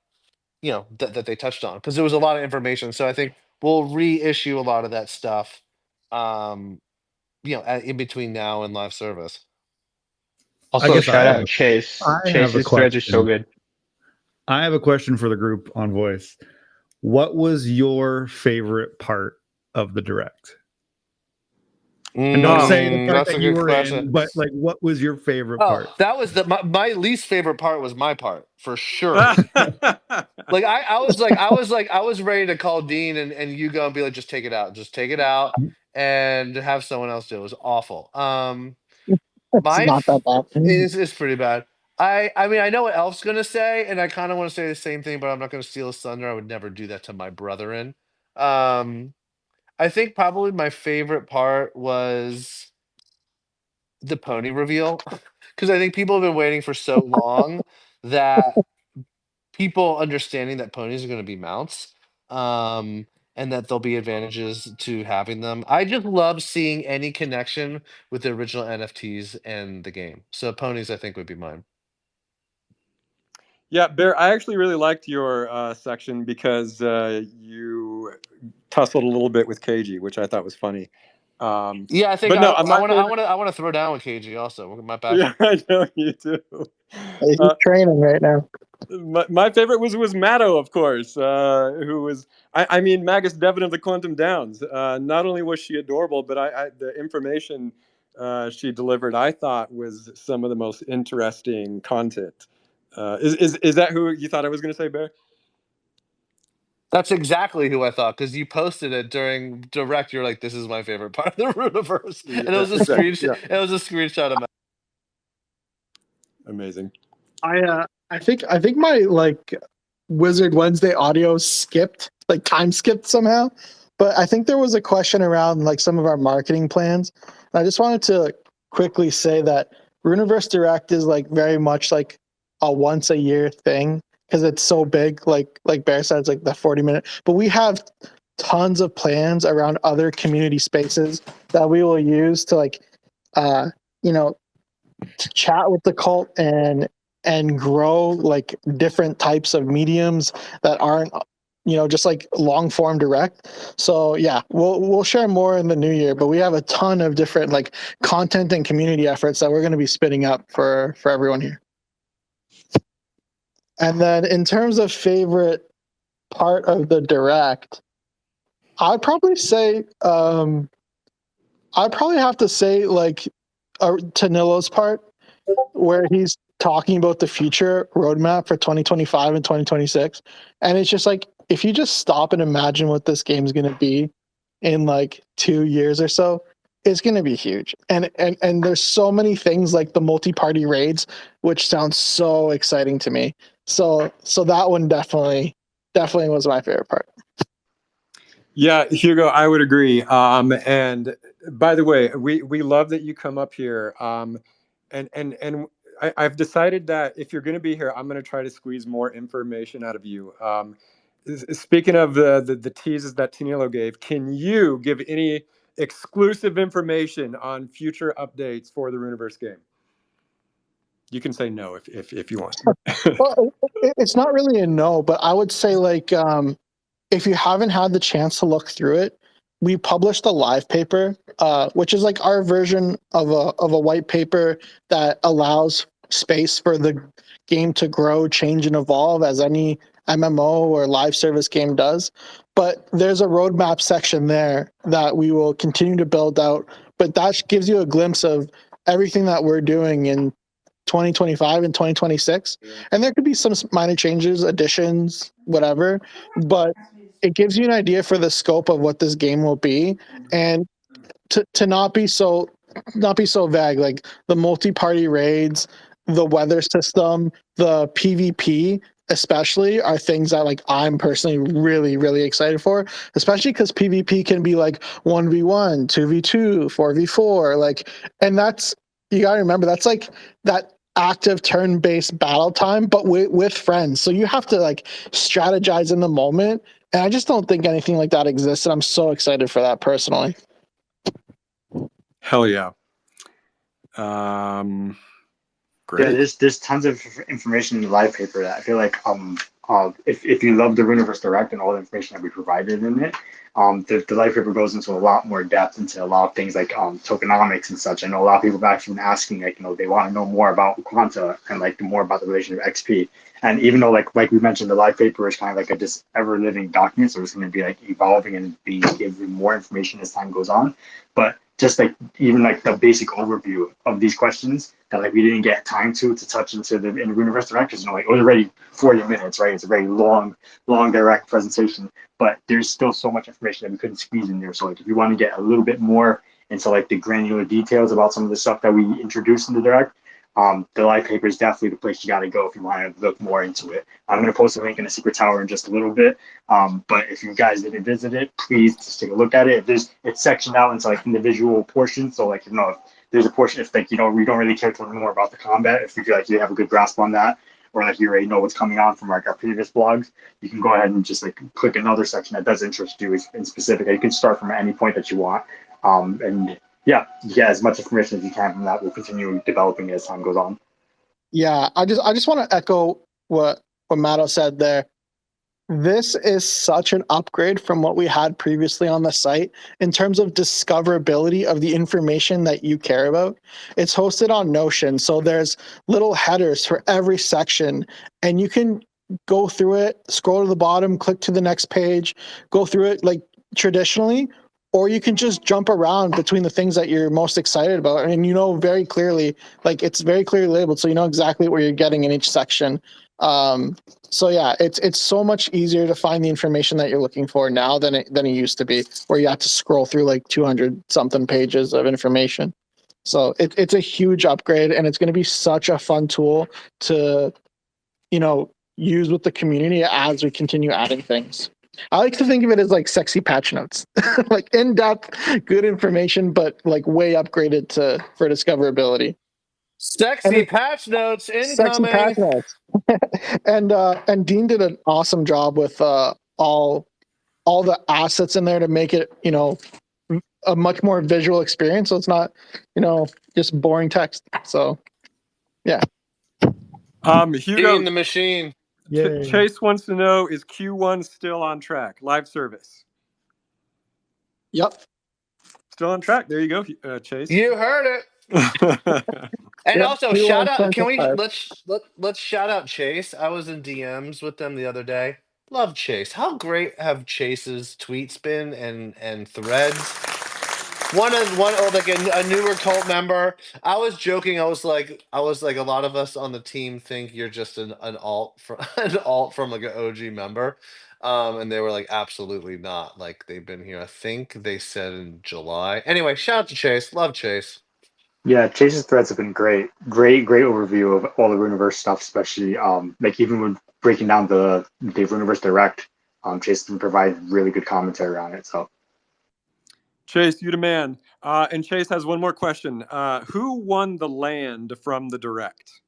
they touched on, because there was a lot of information. So I think we'll reissue a lot of that stuff in between now and live service. Also, shout out Chase. I have a Chase's threads are so question. good. I have a question for the group on voice. What was your favorite part of the direct? And don't say the part That's that a you good were question. in, but like, what was your favorite part? That was my least favorite part was my part, for sure. Like I was ready to call Dean and Hugo and be like, just take it out, and have someone else do it. It was awful. It's not that bad. It's pretty bad. I mean, I know what Elf's gonna say, and I kind of want to say the same thing, but I'm not gonna steal his thunder. I would never do that to my brethren. I think probably my favorite part was the pony reveal, because I think people have been waiting for so long that people understanding that ponies are going to be mounts, and that there'll be advantages to having them. I just love seeing any connection with the original NFTs and the game. So ponies, I think, would be mine. Yeah, Bear, I actually really liked your section because you tussled a little bit with KG, which I thought was funny. Yeah, I think But no, my favorite. I want to throw down with KG also. My back. Yeah, I know you do. He's training right now. My favorite was Matto, of course, who was, I mean, Magus Devon of the Quantum Downs. Not only was she adorable, but the information she delivered, I thought, was some of the most interesting content. Is that who you thought I was going to say, Bear? That's exactly who I thought, because you posted it during direct. You're like, "This is my favorite part of the Runiverse," and it was a Exactly. screenshot. Yeah. It was a screenshot of. Amazing. I think my like Wizard Wednesday audio skipped, like time skipped somehow. But I think there was a question around like some of our marketing plans. And I just wanted to quickly say that Runiverse Direct is like very much like a once a year thing because it's so big. Like Bear said, it's like the 40-minute. But we have tons of plans around other community spaces that we will use to like you know, to chat with the cult and grow like different types of mediums that aren't just like long form direct. So yeah, we'll share more in the new year, but we have a ton of different like content and community efforts that we're going to be spinning up for everyone here. And then in terms of favorite part of the direct, I'd probably say I'd probably have to say like Tanilo's part where he's talking about the future roadmap for 2025 and 2026. And it's just like, if you just stop and imagine what this game's going to be in like 2 years or so, it's going to be huge. And there's so many things like the multi-party raids, which sounds so exciting to me. So that one definitely was my favorite part. Yeah, Hugo, I would agree. And by the way, we love that you come up here. And I've decided that if you're going to be here, I'm going to try to squeeze more information out of you. Speaking of the teases that Tinilo gave, can you give any exclusive information on future updates for the Runiverse game? You can say no if you want. Well, it's not really a no, but I would say like if you haven't had the chance to look through it, we published a live paper, which is like our version of a white paper that allows space for the game to grow, change, and evolve as any MMO or live service game does. But there's a roadmap section there that we will continue to build out. But that gives you a glimpse of everything that we're doing in 2025 and 2026. And there could be some minor changes, additions, whatever. But it gives you an idea for the scope of what this game will be, and to not be so vague. Like the multi-party raids, the weather system, the PvP especially are things that like I'm personally really excited for, especially because PvP can be like 1v1, 2v2, 4v4, like, and that's, you gotta remember, that's like that active turn-based battle time, but with friends. So you have to like strategize in the moment. And I just don't think anything like that exists. And I'm so excited for that personally. Hell yeah. Great. Yeah, there's tons of information in the live paper that I feel like if you love the Runiverse Direct and all the information that we provided in it, the live paper goes into a lot more depth into a lot of things like tokenomics and such. I know a lot of people have actually been asking, like, they want to know more about Quanta and like more about the relation of XP. And even though like we mentioned, the live paper is kind of like a just ever living document, so it's going to be like evolving and be giving more information as time goes on. But just like even like the basic overview of these questions that like we didn't get time to touch into in the Runiverse Direct, because like it was already 40 minutes, right? It's a very long direct presentation, but there's still so much information that we couldn't squeeze in there. So like if you want to get a little bit more into like the granular details about some of the stuff that we introduced in the Direct, the life paper is definitely the place you got to go if you want to look more into it. I'm going to post a link in the secret tower in just a little bit. But if you guys didn't visit it, please just take a look at it. It's sectioned out into like individual portions. So like, if there's a portion, if like, we don't really care to learn more about the combat, if you feel like you have a good grasp on that, or like you already know what's coming on from like our previous blogs, you can go ahead and just like click another section that does interest you in specific. You can start from any point that you want. And yeah, you get as much information as you can from that. We'll continue developing as time goes on. Yeah, I just want to echo what Matto said there. This is such an upgrade from what we had previously on the site in terms of discoverability of the information that you care about. It's hosted on Notion, so there's little headers for every section, and you can go through it, scroll to the bottom, click to the next page, go through it like traditionally, or you can just jump around between the things that you're most excited about. And very clearly, like it's very clearly labeled, so you know exactly what you're getting in each section. So yeah, it's so much easier to find the information that you're looking for now than it used to be, where you have to scroll through like 200 something pages of information. So it's a huge upgrade, and it's going to be such a fun tool to use with the community as we continue adding things. I like to think of it as like sexy patch notes, like in-depth, good information, but like way upgraded for discoverability. Sexy patch notes Sexy patch incoming. notes. And Dean did an awesome job with all the assets in there to make it a much more visual experience. So it's not just boring text. So yeah. Hugo, Dean the machine. Chase wants to know, is Q1 still on track? Live service. Yep. Still on track. There you go, Chase. You heard it. And also shout out, let's shout out Chase. I was in DMs with them the other day. Love Chase. How great have Chase's tweets been and threads? Like a newer cult member. I was joking. I was like, a lot of us on the team think you're just an alt from like an OG member. And they were like, absolutely not. Like they've been here, I think they said in July. Anyway, shout out to Chase. Love Chase. Yeah, Chase's threads have been great. Great overview of all the Runiverse stuff, especially like even when breaking down the Runiverse Direct, Chase can provide really good commentary on it. So Chase, you the man. And Chase has one more question. Who won the land from the Direct?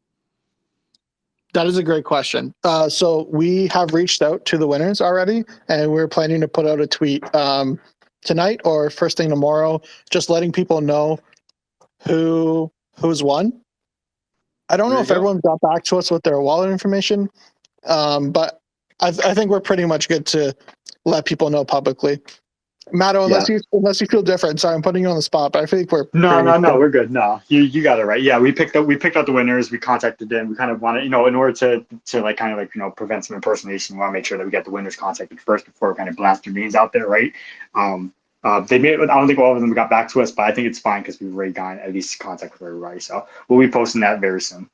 That is a great question. So we have reached out to the winners already, and we're planning to put out a tweet tonight or first thing tomorrow, just letting people know who's won. I don't know if everyone got back to us with their wallet information, but I think we're pretty much good to let people know publicly. Matto, unless you feel different. Sorry, I'm putting you on the spot, but I think we're no, we're good. No, you got it right. Yeah, we picked out the winners. We contacted them. We kind of want to, in order to like kind of like prevent some impersonation, we want to make sure that we get the winners contacted first before we kind of blast their names out there, right? They may, I don't think all of them got back to us, but I think it's fine because we've already gotten at least contact with everybody. So we'll be posting that very soon.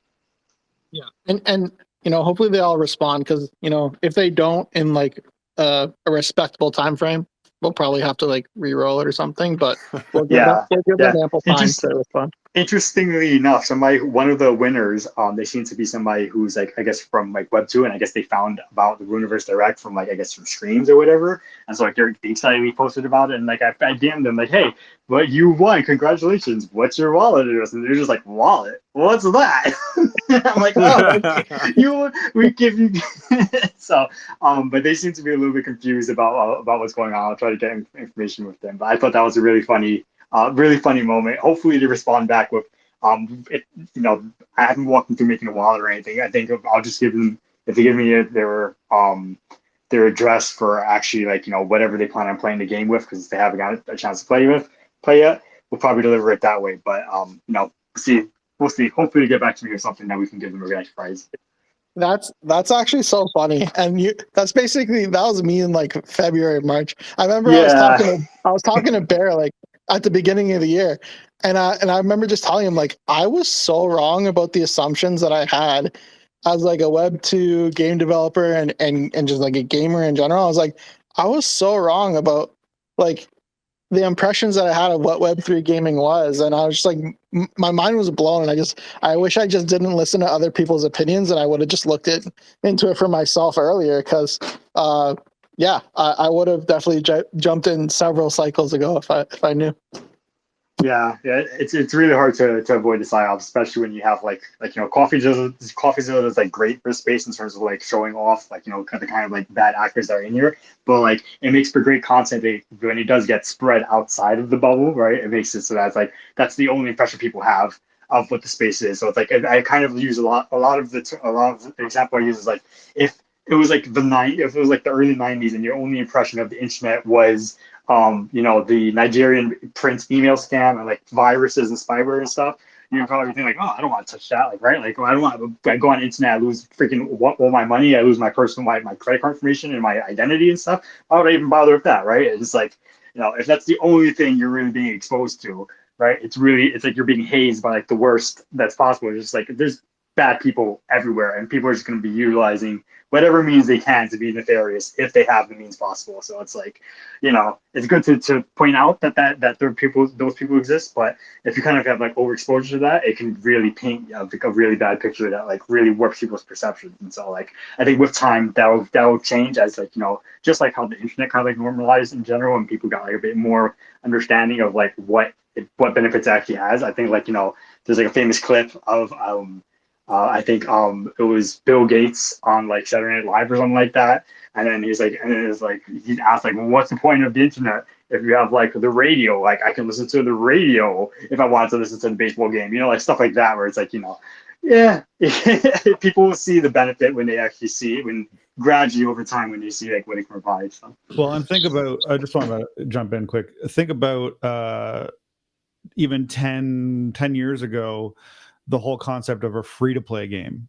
Yeah, and hopefully they all respond, because if they don't in like a respectable time frame, we'll probably have to like re-roll it or something. But we'll give them ample time to respond. Interestingly enough, one of the winners, they seem to be somebody who's like, I guess from like Web2, and I guess they found about the Runiverse Direct from like, I guess from streams or whatever. And so like they excited we posted about it, and like I DM'd them like, hey, but you won, congratulations. What's your wallet address? And they're just like, wallet? What's that? I'm like, oh, we give you. So, but they seem to be a little bit confused about what's going on. I'll try to get information with them. But I thought that was a really funny moment. Hopefully they respond back with, I haven't walked them through making a wallet or anything. I think I'll just give them, if they give me their address for actually like, whatever they plan on playing the game with, because they haven't got a chance to play yet, we'll probably deliver it that way. But, we'll see. Hopefully they get back to me with something that we can give them a nice prize. That's actually so funny, and that was me in like February, March. I remember I was talking to Bear like at the beginning of the year, and I remember just telling him like I was so wrong about the assumptions that I had as like a Web2 game developer and just like a gamer in general. I was like, I was so wrong about like the impressions that I had of what Web3 gaming was, and I was just like my mind was blown, and I wish I just didn't listen to other people's opinions, and I would have just looked into it for myself earlier. Because yeah, I would have definitely jumped in several cycles ago if I knew. Yeah, it's really hard to avoid the psyops, especially when you have like CoffeeZilla is like great for space in terms of like showing off like the kind of like bad actors that are in here, but like it makes for great content when it does get spread outside of the bubble, right? It makes it so that's the only impression people have of what the space is. So it's like I kind of use a lot of the example I use is like if it was like if it was like the early 90s and your only impression of the internet was the Nigerian Prince email scam and like viruses and spyware and stuff, you're probably thinking like, oh, I don't want to touch that, like, right? Like, I don't want to go on the internet, I lose freaking all my money, I lose my my credit card information and my identity and stuff. Why would I even bother with that, right? It's like, if that's the only thing you're really being exposed to, right? It's like you're being hazed by like the worst that's possible. It's just like there's bad people everywhere, and people are just going to be utilizing whatever means they can to be nefarious if they have the means possible. So it's like, it's good to point out that those people exist, but if you kind of have like overexposure to that, it can really paint a really bad picture that like really warps people's perceptions. And so like I think with time that'll change as like just like how the internet kind of like normalized in general, and people got like a bit more understanding of like what benefits it actually has. I think like there's like a famous clip of I think it was Bill Gates on like Saturday Night Live or something like that, and then he's asked like, well, what's the point of the internet if you have like the radio? Like I can listen to the radio if I wanted to listen to the baseball game, like stuff like that, where it's like yeah, people will see the benefit when they actually see it, when gradually over time when they see like what it provides. So. Well, and think about, I just want to jump in quick. Think about even 10 years ago, the whole concept of a free-to-play game.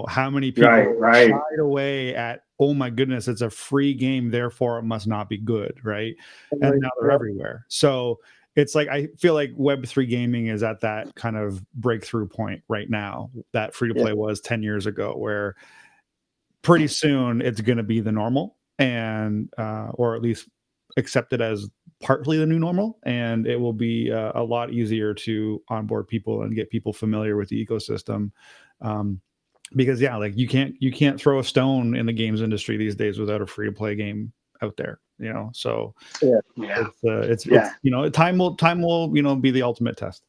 How many people shied away at, oh my goodness, it's a free game, therefore it must not be good, right? And now they're everywhere. So it's like, I feel like Web3 gaming is at that kind of breakthrough point right now that free-to-play was 10 years ago, where pretty soon it's going to be the normal, and or at least accepted as partly the new normal, and it will be a lot easier to onboard people and get people familiar with the ecosystem, because like you can't throw a stone in the games industry these days without a free to play game out there, so it's time will be the ultimate test.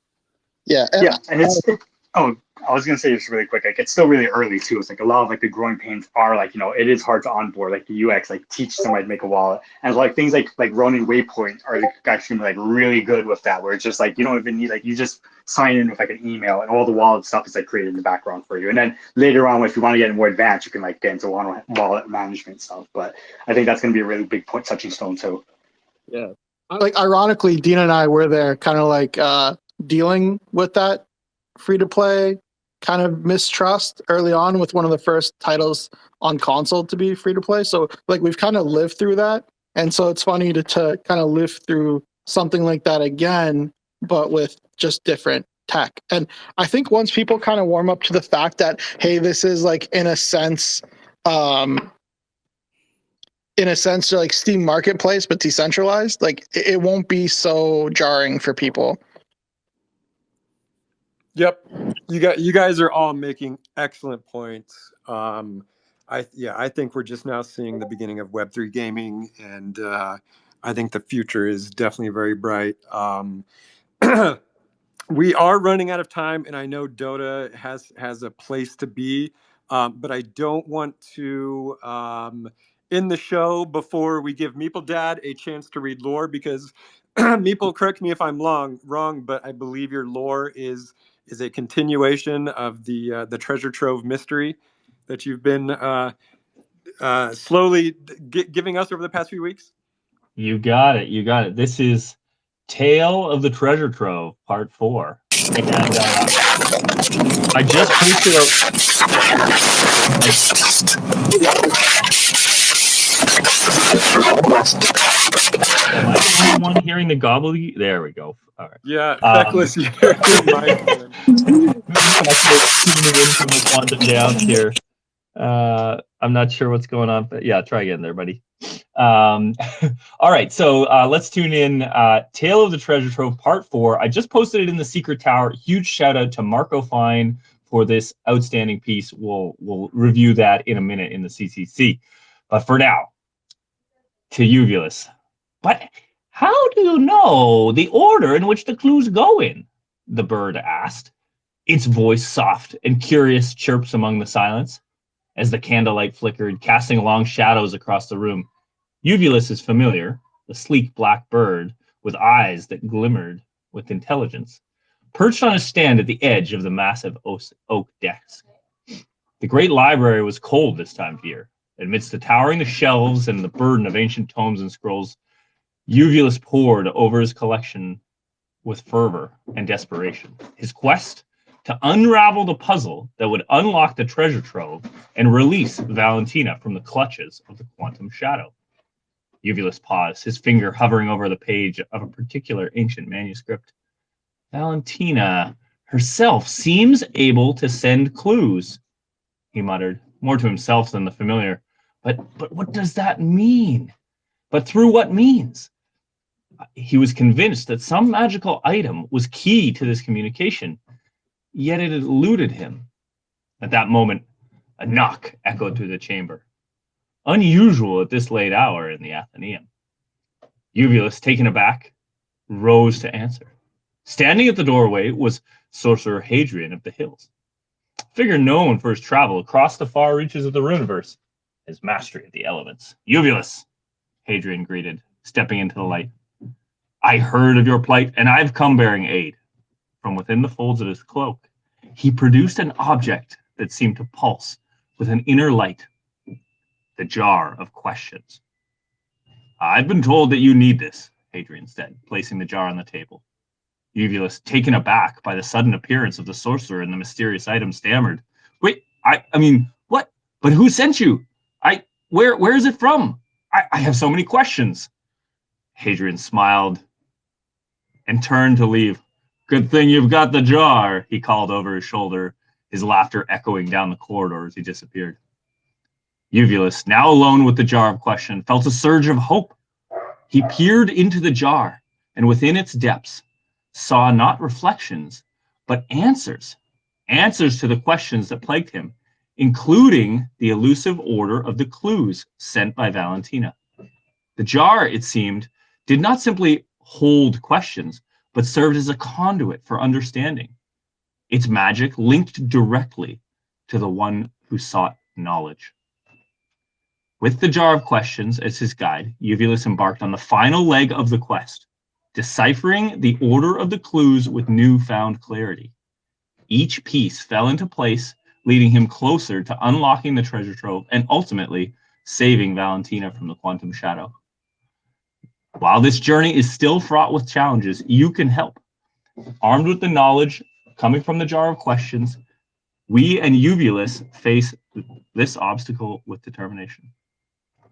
And I was gonna say this really quick. Like it's still really early too. It's like a lot of like the growing pains are like it is hard to onboard. Like the UX, like teach somebody to make a wallet, and like things like Ronin Waypoint are like actually like really good with that. Where it's just like you don't even need you just sign in with like an email, and all the wallet stuff is like created in the background for you. And then later on, if you want to get more advanced, you can like get into wallet management stuff. But I think that's gonna be a really big touching stone too. Yeah. Like ironically, Dean and I were there, kind of like dealing with that free to play kind of mistrust early on with one of the first titles on console to be free to play. So like we've kind of lived through that, and so it's funny to kind of live through something like that again, but with just different tech. And I think once people kind of warm up to the fact that, hey, this is like in a sense like Steam Marketplace but decentralized, like it won't be so jarring for people. Yep, you guys are all making excellent points. I think we're just now seeing the beginning of Web3 gaming, and I think the future is definitely very bright. We are running out of time, and I know Dotta has a place to be, but I don't want to end the show before we give Meeple Dad a chance to read lore, because Meeple, correct me if I'm wrong, but I believe your lore is a continuation of the treasure trove mystery that you've been slowly giving us over the past few weeks. You got it. This is Tale of the Treasure Trove, Part 4. And I just posted Am I the only one hearing the gobbledygook? There we go. All right. Yeah, Feckless, you're my tuning in from the quantum downs here. I'm not sure what's going on, but yeah, try again there, buddy. All right, so let's tune in. Tale of the Treasure Trove Part 4. I just posted it in the Secret Tower. Huge shout out to Marco Fine for this outstanding piece. We'll review that in a minute in the CCC. But for now, to Uvulus. But how do you know the order in which the clues go in? The bird asked. Its voice soft and curious chirps among the silence. As the candlelight flickered, casting long shadows across the room. Uvulus is familiar, the sleek black bird with eyes that glimmered with intelligence, perched on a stand at the edge of the massive oak desk. The great library was cold this time of year. Amidst the towering shelves and the burden of ancient tomes and scrolls, Uvulus pored over his collection with fervor and desperation. His quest to unravel the puzzle that would unlock the treasure trove and release Valentina from the clutches of the quantum shadow. Uvulus paused, his finger hovering over the page of a particular ancient manuscript. Valentina herself seems able to send clues, he muttered, more to himself than the familiar. But what does that mean? But through what means? He was convinced that some magical item was key to this communication, yet it had eluded him. At that moment, a knock echoed through the chamber. Unusual at this late hour in the Athenaeum. Uvulus, taken aback, rose to answer. Standing at the doorway was Sorcerer Hadrian of the Hills, a figure known for his travel across the far reaches of the Runiverse, his mastery of the elements. Uvulus, Hadrian greeted, stepping into the light. I heard of your plight, and I've come bearing aid. From within the folds of his cloak, he produced an object that seemed to pulse with an inner light, the jar of questions. I've been told that you need this, Hadrian said, placing the jar on the table. Uvulus, taken aback by the sudden appearance of the sorcerer and the mysterious item, stammered. Wait, I mean, what? But who sent you? Where is it from? I have so many questions. Hadrian smiled and turned to leave. Good thing you've got the jar, he called over his shoulder, his laughter echoing down the corridor as he disappeared. Uvulus, now alone with the jar of question, felt a surge of hope. He peered into the jar, and within its depths saw not reflections, but answers to the questions that plagued him, including the elusive order of the clues sent by Valentina. The jar, it seemed, did not simply hold questions, but served as a conduit for understanding. Its magic linked directly to the one who sought knowledge. With the jar of questions as his guide, Uvulus embarked on the final leg of the quest, deciphering the order of the clues with newfound clarity. Each piece fell into place, leading him closer to unlocking the treasure trove and ultimately saving Valentina from the quantum shadow. While this journey is still fraught with challenges, you can help. Armed with the knowledge coming from the jar of questions, we and Uvulus face this obstacle with determination.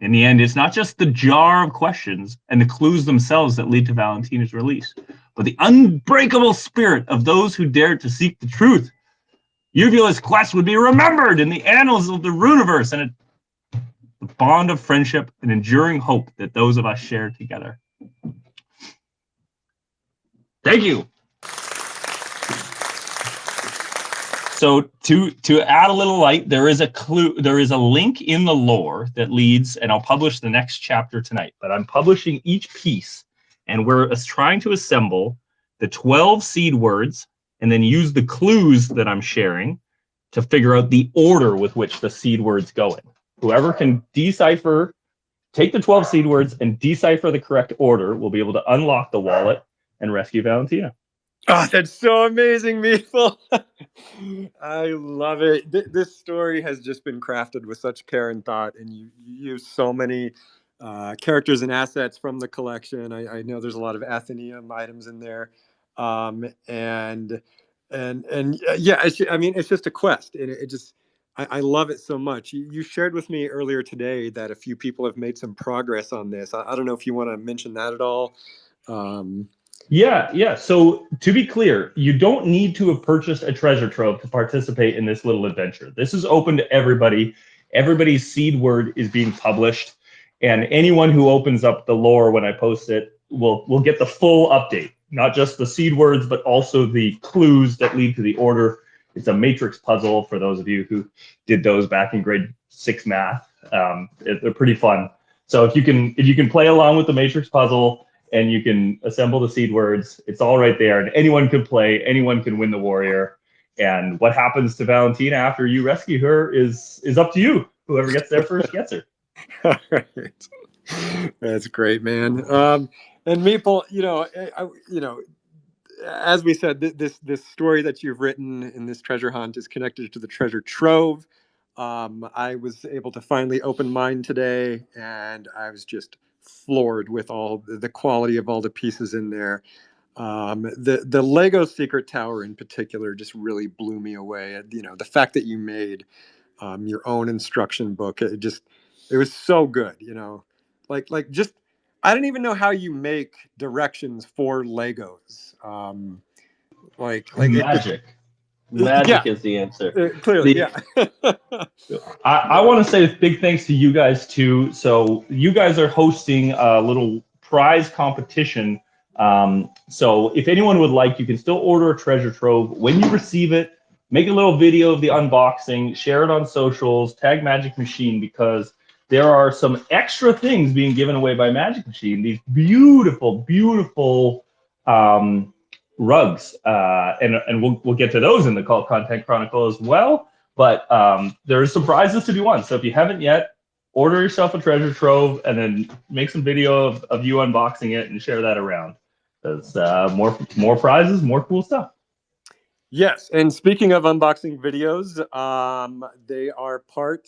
In the end, it's not just the jar of questions and the clues themselves that lead to Valentina's release, but the unbreakable spirit of those who dared to seek the truth. Uvulus' quest would be remembered in the annals of the Runiverse, and the bond of friendship and enduring hope that those of us share together. Thank you. So to add a little light, there is a clue, there is a link in the lore that leads, and I'll publish the next chapter tonight, but I'm publishing each piece, and we're trying to assemble the 12 seed words and then use the clues that I'm sharing to figure out the order with which the seed words go in. Whoever can decipher, take the 12 seed words and decipher the correct order will be able to unlock the wallet and rescue Valentina. Oh, that's so amazing, Meeple. I love it. This story has just been crafted with such care and thought, and you use so many characters and assets from the collection. I know there's a lot of Athenaeum items in there, and yeah, I mean, it's just a quest, and it just I love it so much. You shared with me earlier today that a few people have made some progress on this. I don't know if you want to mention that at all. Yeah. So to be clear, you don't need to have purchased a treasure trove to participate in this little adventure. This is open to everybody. Everybody's seed word is being published, and anyone who opens up the lore when I post it will get the full update, not just the seed words, but also the clues that lead to the order. It's a matrix puzzle for those of you who did those back in grade 6 math. They're pretty fun. So if you can play along with the matrix puzzle and you can assemble the seed words, it's all right there, and anyone can play. Anyone can win the warrior. And what happens to Valentina after you rescue her is up to you. Whoever gets there first gets her. All right. That's great, man. And Meeple, as we said, this story that you've written in this treasure hunt is connected to the treasure trove. I was able to finally open mine today, and I was just floored with all the quality of all the pieces in there. The Lego Secret Tower in particular just really blew me away. The fact that you made your own instruction book, it was so good. Like just I don't even know how you make directions for Legos. Magic. Magic is the answer. Clearly, yeah. I want to say a big thanks to you guys too. So you guys are hosting a little prize competition. So if anyone would like, you can still order a treasure trove. When you receive it, make a little video of the unboxing, share it on socials, tag Magic Machine, because there are some extra things being given away by Magic Machine. These beautiful, beautiful rugs, and we'll get to those in the Cult Content Chronicle as well. But there's some prizes to be won. So if you haven't yet, order yourself a treasure trove and then make some video of you unboxing it and share that around. There's more prizes, more cool stuff. Yes, and speaking of unboxing videos, they are part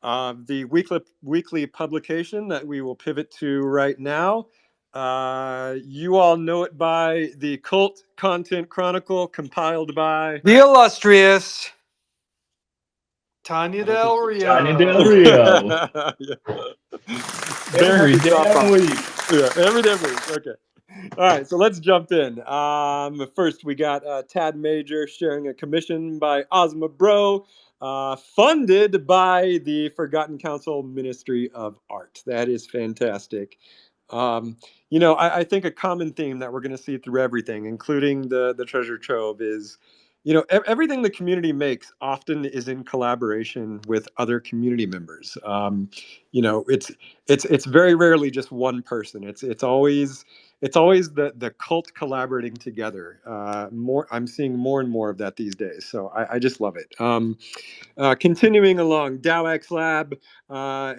of the weekly publication that we will pivot to right now. You all know it by the Cult Content Chronicle, compiled by the illustrious Tanya Del Rio. Tanya Del Rio. Every damn week. Yeah, every damn week. Okay. All right, so let's jump in. First, we got Tad Major sharing a commission by Ozma Bro, funded by the Forgotten Council Ministry of Art. That is fantastic. I think a common theme that we're going to see through everything, including the treasure trove, is everything the community makes often is in collaboration with other community members. It's very rarely just one person. It's always the cult collaborating together. I'm seeing more and more of that these days. So I just love it. Continuing along, DAOX Lab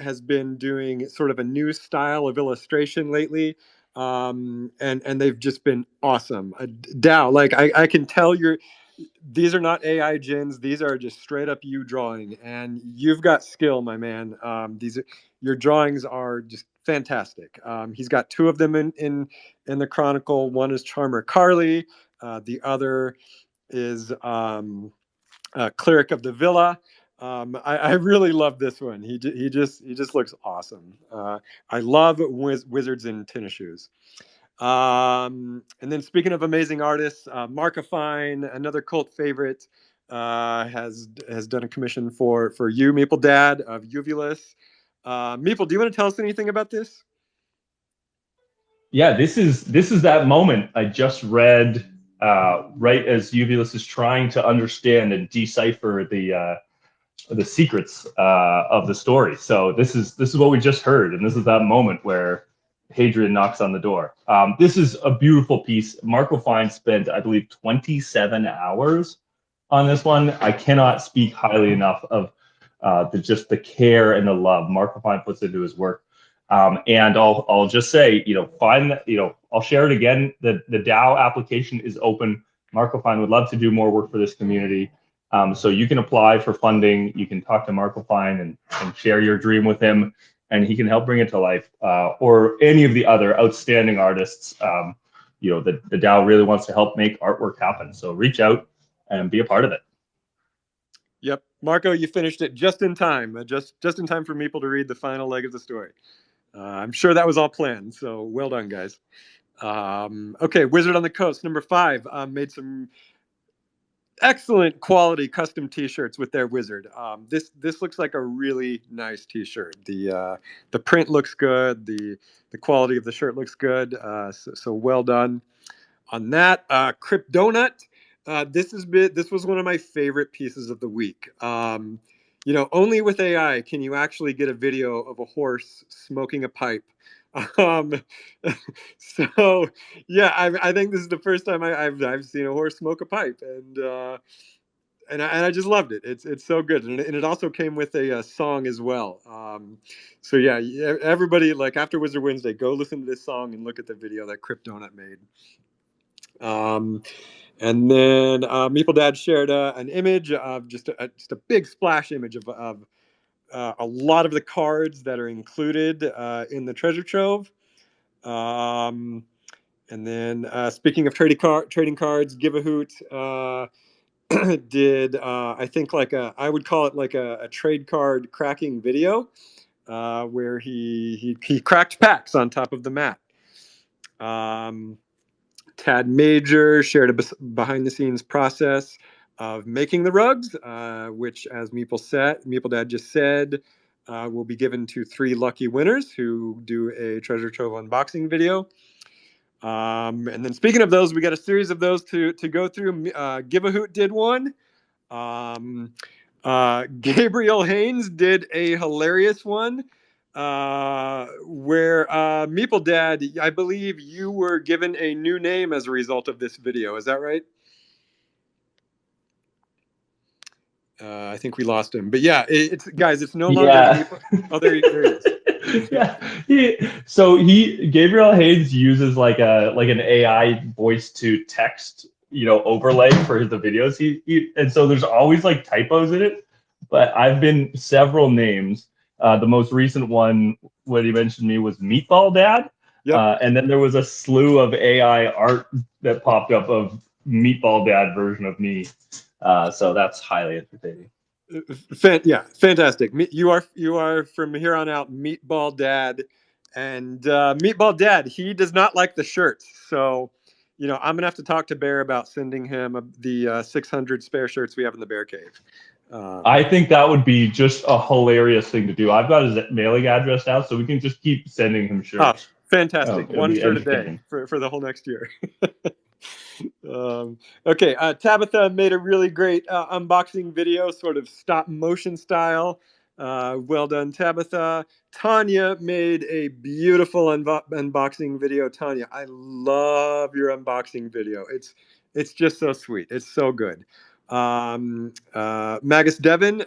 has been doing sort of a new style of illustration lately. And they've just been awesome. Dow, like I can tell these are not AI gens. These are just straight up you drawing, and you've got skill, my man. Your drawings are just fantastic. He's got two of them in the Chronicle. One is Charmer Carly. The other is Cleric of the Villa. I really love this one. He just looks awesome. I love wizards in tennis shoes. And then speaking of amazing artists, Markafine, another cult favorite, has done a commission for you, Meeple Dad of Uvulus. Meeple, do you want to tell us anything about this? Yeah, this is that moment I just read right as Uvulus is trying to understand and decipher the secrets of the story. So this is what we just heard, and this is that moment where Hadrian knocks on the door. This is a beautiful piece. Marco Fine spent, I believe, 27 hours on this one. I cannot speak highly enough of just the care and the love Marco Fine puts into his work. And I'll just say, find that, I'll share it again. The DAO application is open. Marco Fine would love to do more work for this community. So you can apply for funding. You can talk to Marco Fine and share your dream with him, and he can help bring it to life. Or any of the other outstanding artists. The DAO really wants to help make artwork happen. So reach out and be a part of it. Yep, Marco, you finished it just in time. Just in time for Meeple to read the final leg of the story. I'm sure that was all planned. So well done, guys. Okay, Wizard on the Coast, number 5, made some excellent quality custom T-shirts with their wizard. This looks like a really nice T-shirt. The print looks good. The quality of the shirt looks good. So well done on that. Crypt Donut. This was one of my favorite pieces of the week. Only with AI can you actually get a video of a horse smoking a pipe. Um, so yeah, I think this is the first time I've seen a horse smoke a pipe, and I just loved it. It's so good, and it also came with a song as well. So yeah, everybody, like, after Wizard Wednesday, go listen to this song and look at the video that Crypt Donut made. And then Meeple Dad shared an image of just a big splash image of a lot of the cards that are included in the treasure trove. And then speaking of trading cards, Give a Hoot did I think I would call it like a trade card cracking video where he cracked packs on top of the mat. Tad Major shared a behind the scenes process of making the rugs, which, as Meeple Dad just said, will be given to 3 lucky winners who do a treasure trove unboxing video. And then, speaking of those, we got a series of those to go through. Give a Hoot did one. Gabriel Haynes did a hilarious one where Meeple Dad, I believe you were given a new name as a result of this video. Is that right? I think we lost him, but yeah, it's no longer Meeple. Oh, there he is. Yeah, Gabriel Haynes uses like an AI voice to text, overlay for the videos. And so there's always like typos in it, but I've been several names. The most recent one, what he mentioned to me, was Meatball Dad. Yep. And then there was a slew of AI art that popped up of Meatball Dad version of me. So that's highly entertaining. Yeah, fantastic. You are from here on out Meatball Dad, and Meatball Dad, he does not like the shirts, so I'm gonna have to talk to Bear about sending him the 600 spare shirts we have in the Bear Cave. I think that would be just a hilarious thing to do. I've got his mailing address now, so we can just keep sending him shirts. Oh, fantastic! One shirt a day for the whole next year. Okay, Tabitha made a really great unboxing video, sort of stop motion style. Well done, Tabitha. Tanya made a beautiful unboxing video. Tanya, I love your unboxing video. It's just so sweet. It's so good. Magus Devon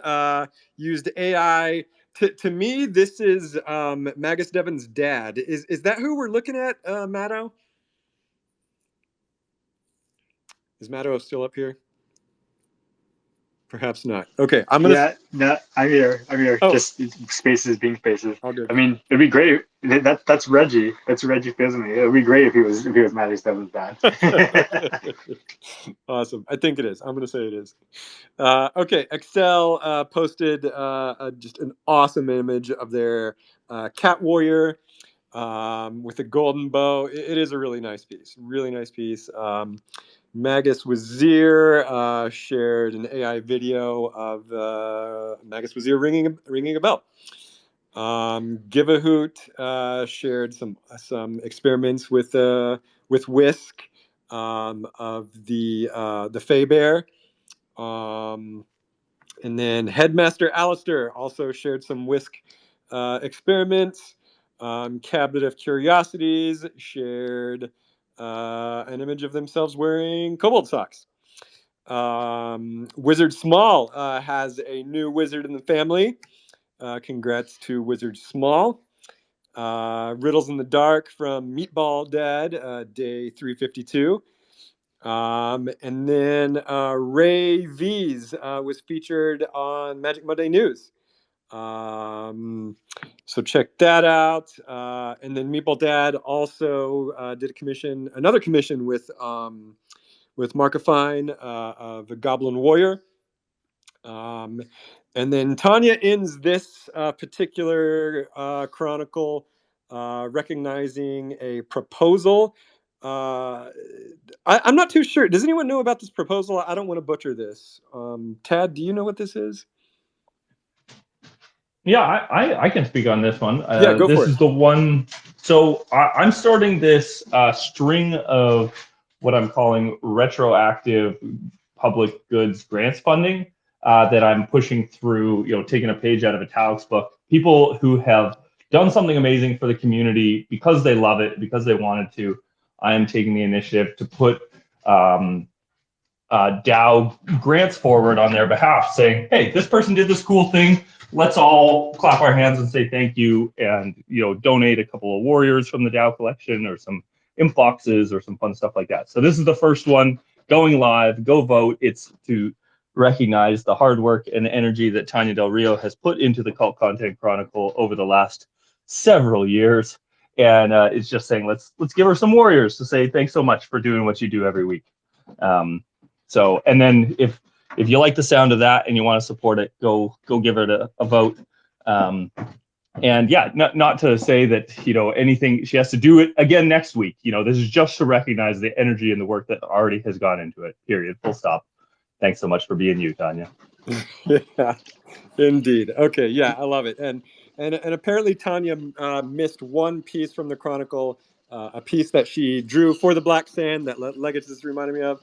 used AI. To me, this is Magus Devon's dad. Is that who we're looking at, Matto? Is Matto still up here? Perhaps not. Okay, I'm gonna. Yeah, no, I'm here. Oh. Just spaces being spaces. All good. I mean, it'd be great. That's Reggie. That's Reggie Fisney. It'd be great if he was Maddie Stebbins' dad. Awesome. I think it is. I'm gonna say it is. Okay, Excel posted just an awesome image of their cat warrior with a golden bow. It is a really nice piece. Really nice piece. Magus Wazir shared an AI video of Magus Wazir ringing a bell. Give a Hoot shared some experiments with Whisk of the Fey Bear. And then Headmaster Alistair also shared some Whisk experiments. Cabinet of Curiosities shared an image of themselves wearing cobalt socks. Wizard Small has a new wizard in the family. Congrats to Wizard Small. Riddles in the Dark from Meatball Dad, day 352. And then Ray V's was featured on Magic Monday News. So check that out. And then Meeple Dad also did another commission with Markafine of the Goblin Warrior. And then Tanya ends this particular chronicle recognizing a proposal I'm not too sure. Does anyone know about this proposal? I don't want to butcher this. Tad, do you know what this is? Yeah, I can speak on this one. Yeah, go this for it. is the one. So I'm starting this string of what I'm calling retroactive public goods grants funding that I'm pushing through. Taking a page out of Italic's book. People who have done something amazing for the community because they love it, because they wanted to. I am taking the initiative to put DAO grants forward on their behalf, saying, "Hey, this person did this cool thing. Let's all clap our hands and say thank you, and donate a couple of warriors from the DAO collection or some imp boxes or some fun stuff like that." So this is the first one going live. Go vote. It's to recognize the hard work and energy that Tanya Del Rio has put into the Cult Content Chronicle over the last several years, and it's just saying let's give her some warriors to say thanks so much for doing what you do every week. So, and then if you like the sound of that and you want to support it, go give it a vote. And yeah, not to say that anything she has to do it again next week. This is just to recognize the energy and the work that already has gone into it. Period. Full stop. Thanks so much for being you, Tanya. Yeah, indeed. Okay, yeah, I love it. And apparently Tanya missed one piece from the Chronicle, a piece that she drew for the Black Sand that Legacy just reminded me of.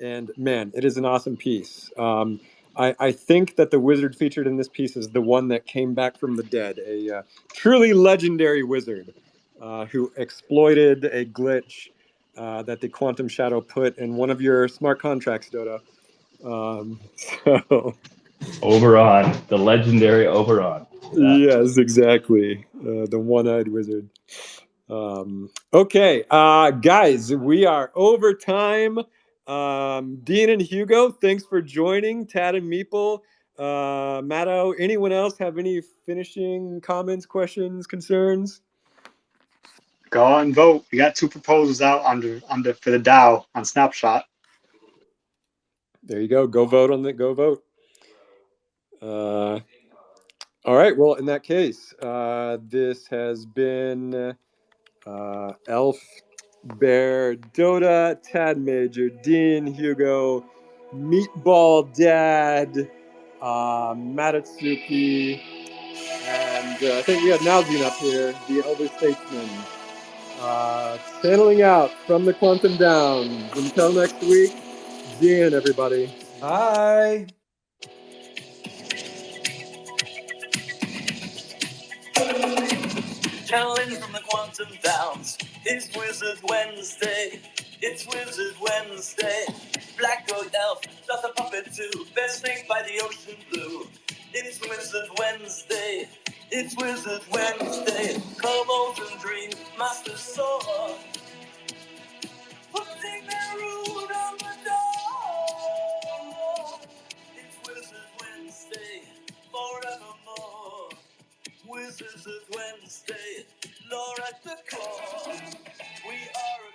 And man, it is an awesome piece. I think that the wizard featured in this piece is the one that came back from the dead, a truly legendary wizard who exploited a glitch that the Quantum Shadow put in one of your smart contracts, Dotta. So Oberon, the legendary Oberon. yes, exactly. The one-eyed wizard. Okay, guys, we are over time. Dean and Hugo, thanks for joining. Tad and Meeple, Matto, anyone else have any finishing comments, questions, concerns? Go out and vote. We got 2 proposals out for the DAO on Snapshot. There you go. Go vote on the go vote. All right. Well, in that case, this has been Elf, Bear, Dotta, Tad Major, Dean, Hugo, Meatball Dad, Matatsuki, and I think we got Nalzine up here, the Elder Statesman. Channeling out from the Quantum Downs. Until next week, Dean, everybody. Bye. Channeling from the Quantum Downs. It's Wizard Wednesday. It's Wizard Wednesday. Black Goat Elf, Dotta Puppet too. Bearsnake by the ocean blue. It's Wizard Wednesday. It's Wizard Wednesday. Kobolds and Dream Master Sword. Putting their root on the door. It's Wizard Wednesday. Forevermore. Wizards of Wednesday, lore at the core. We are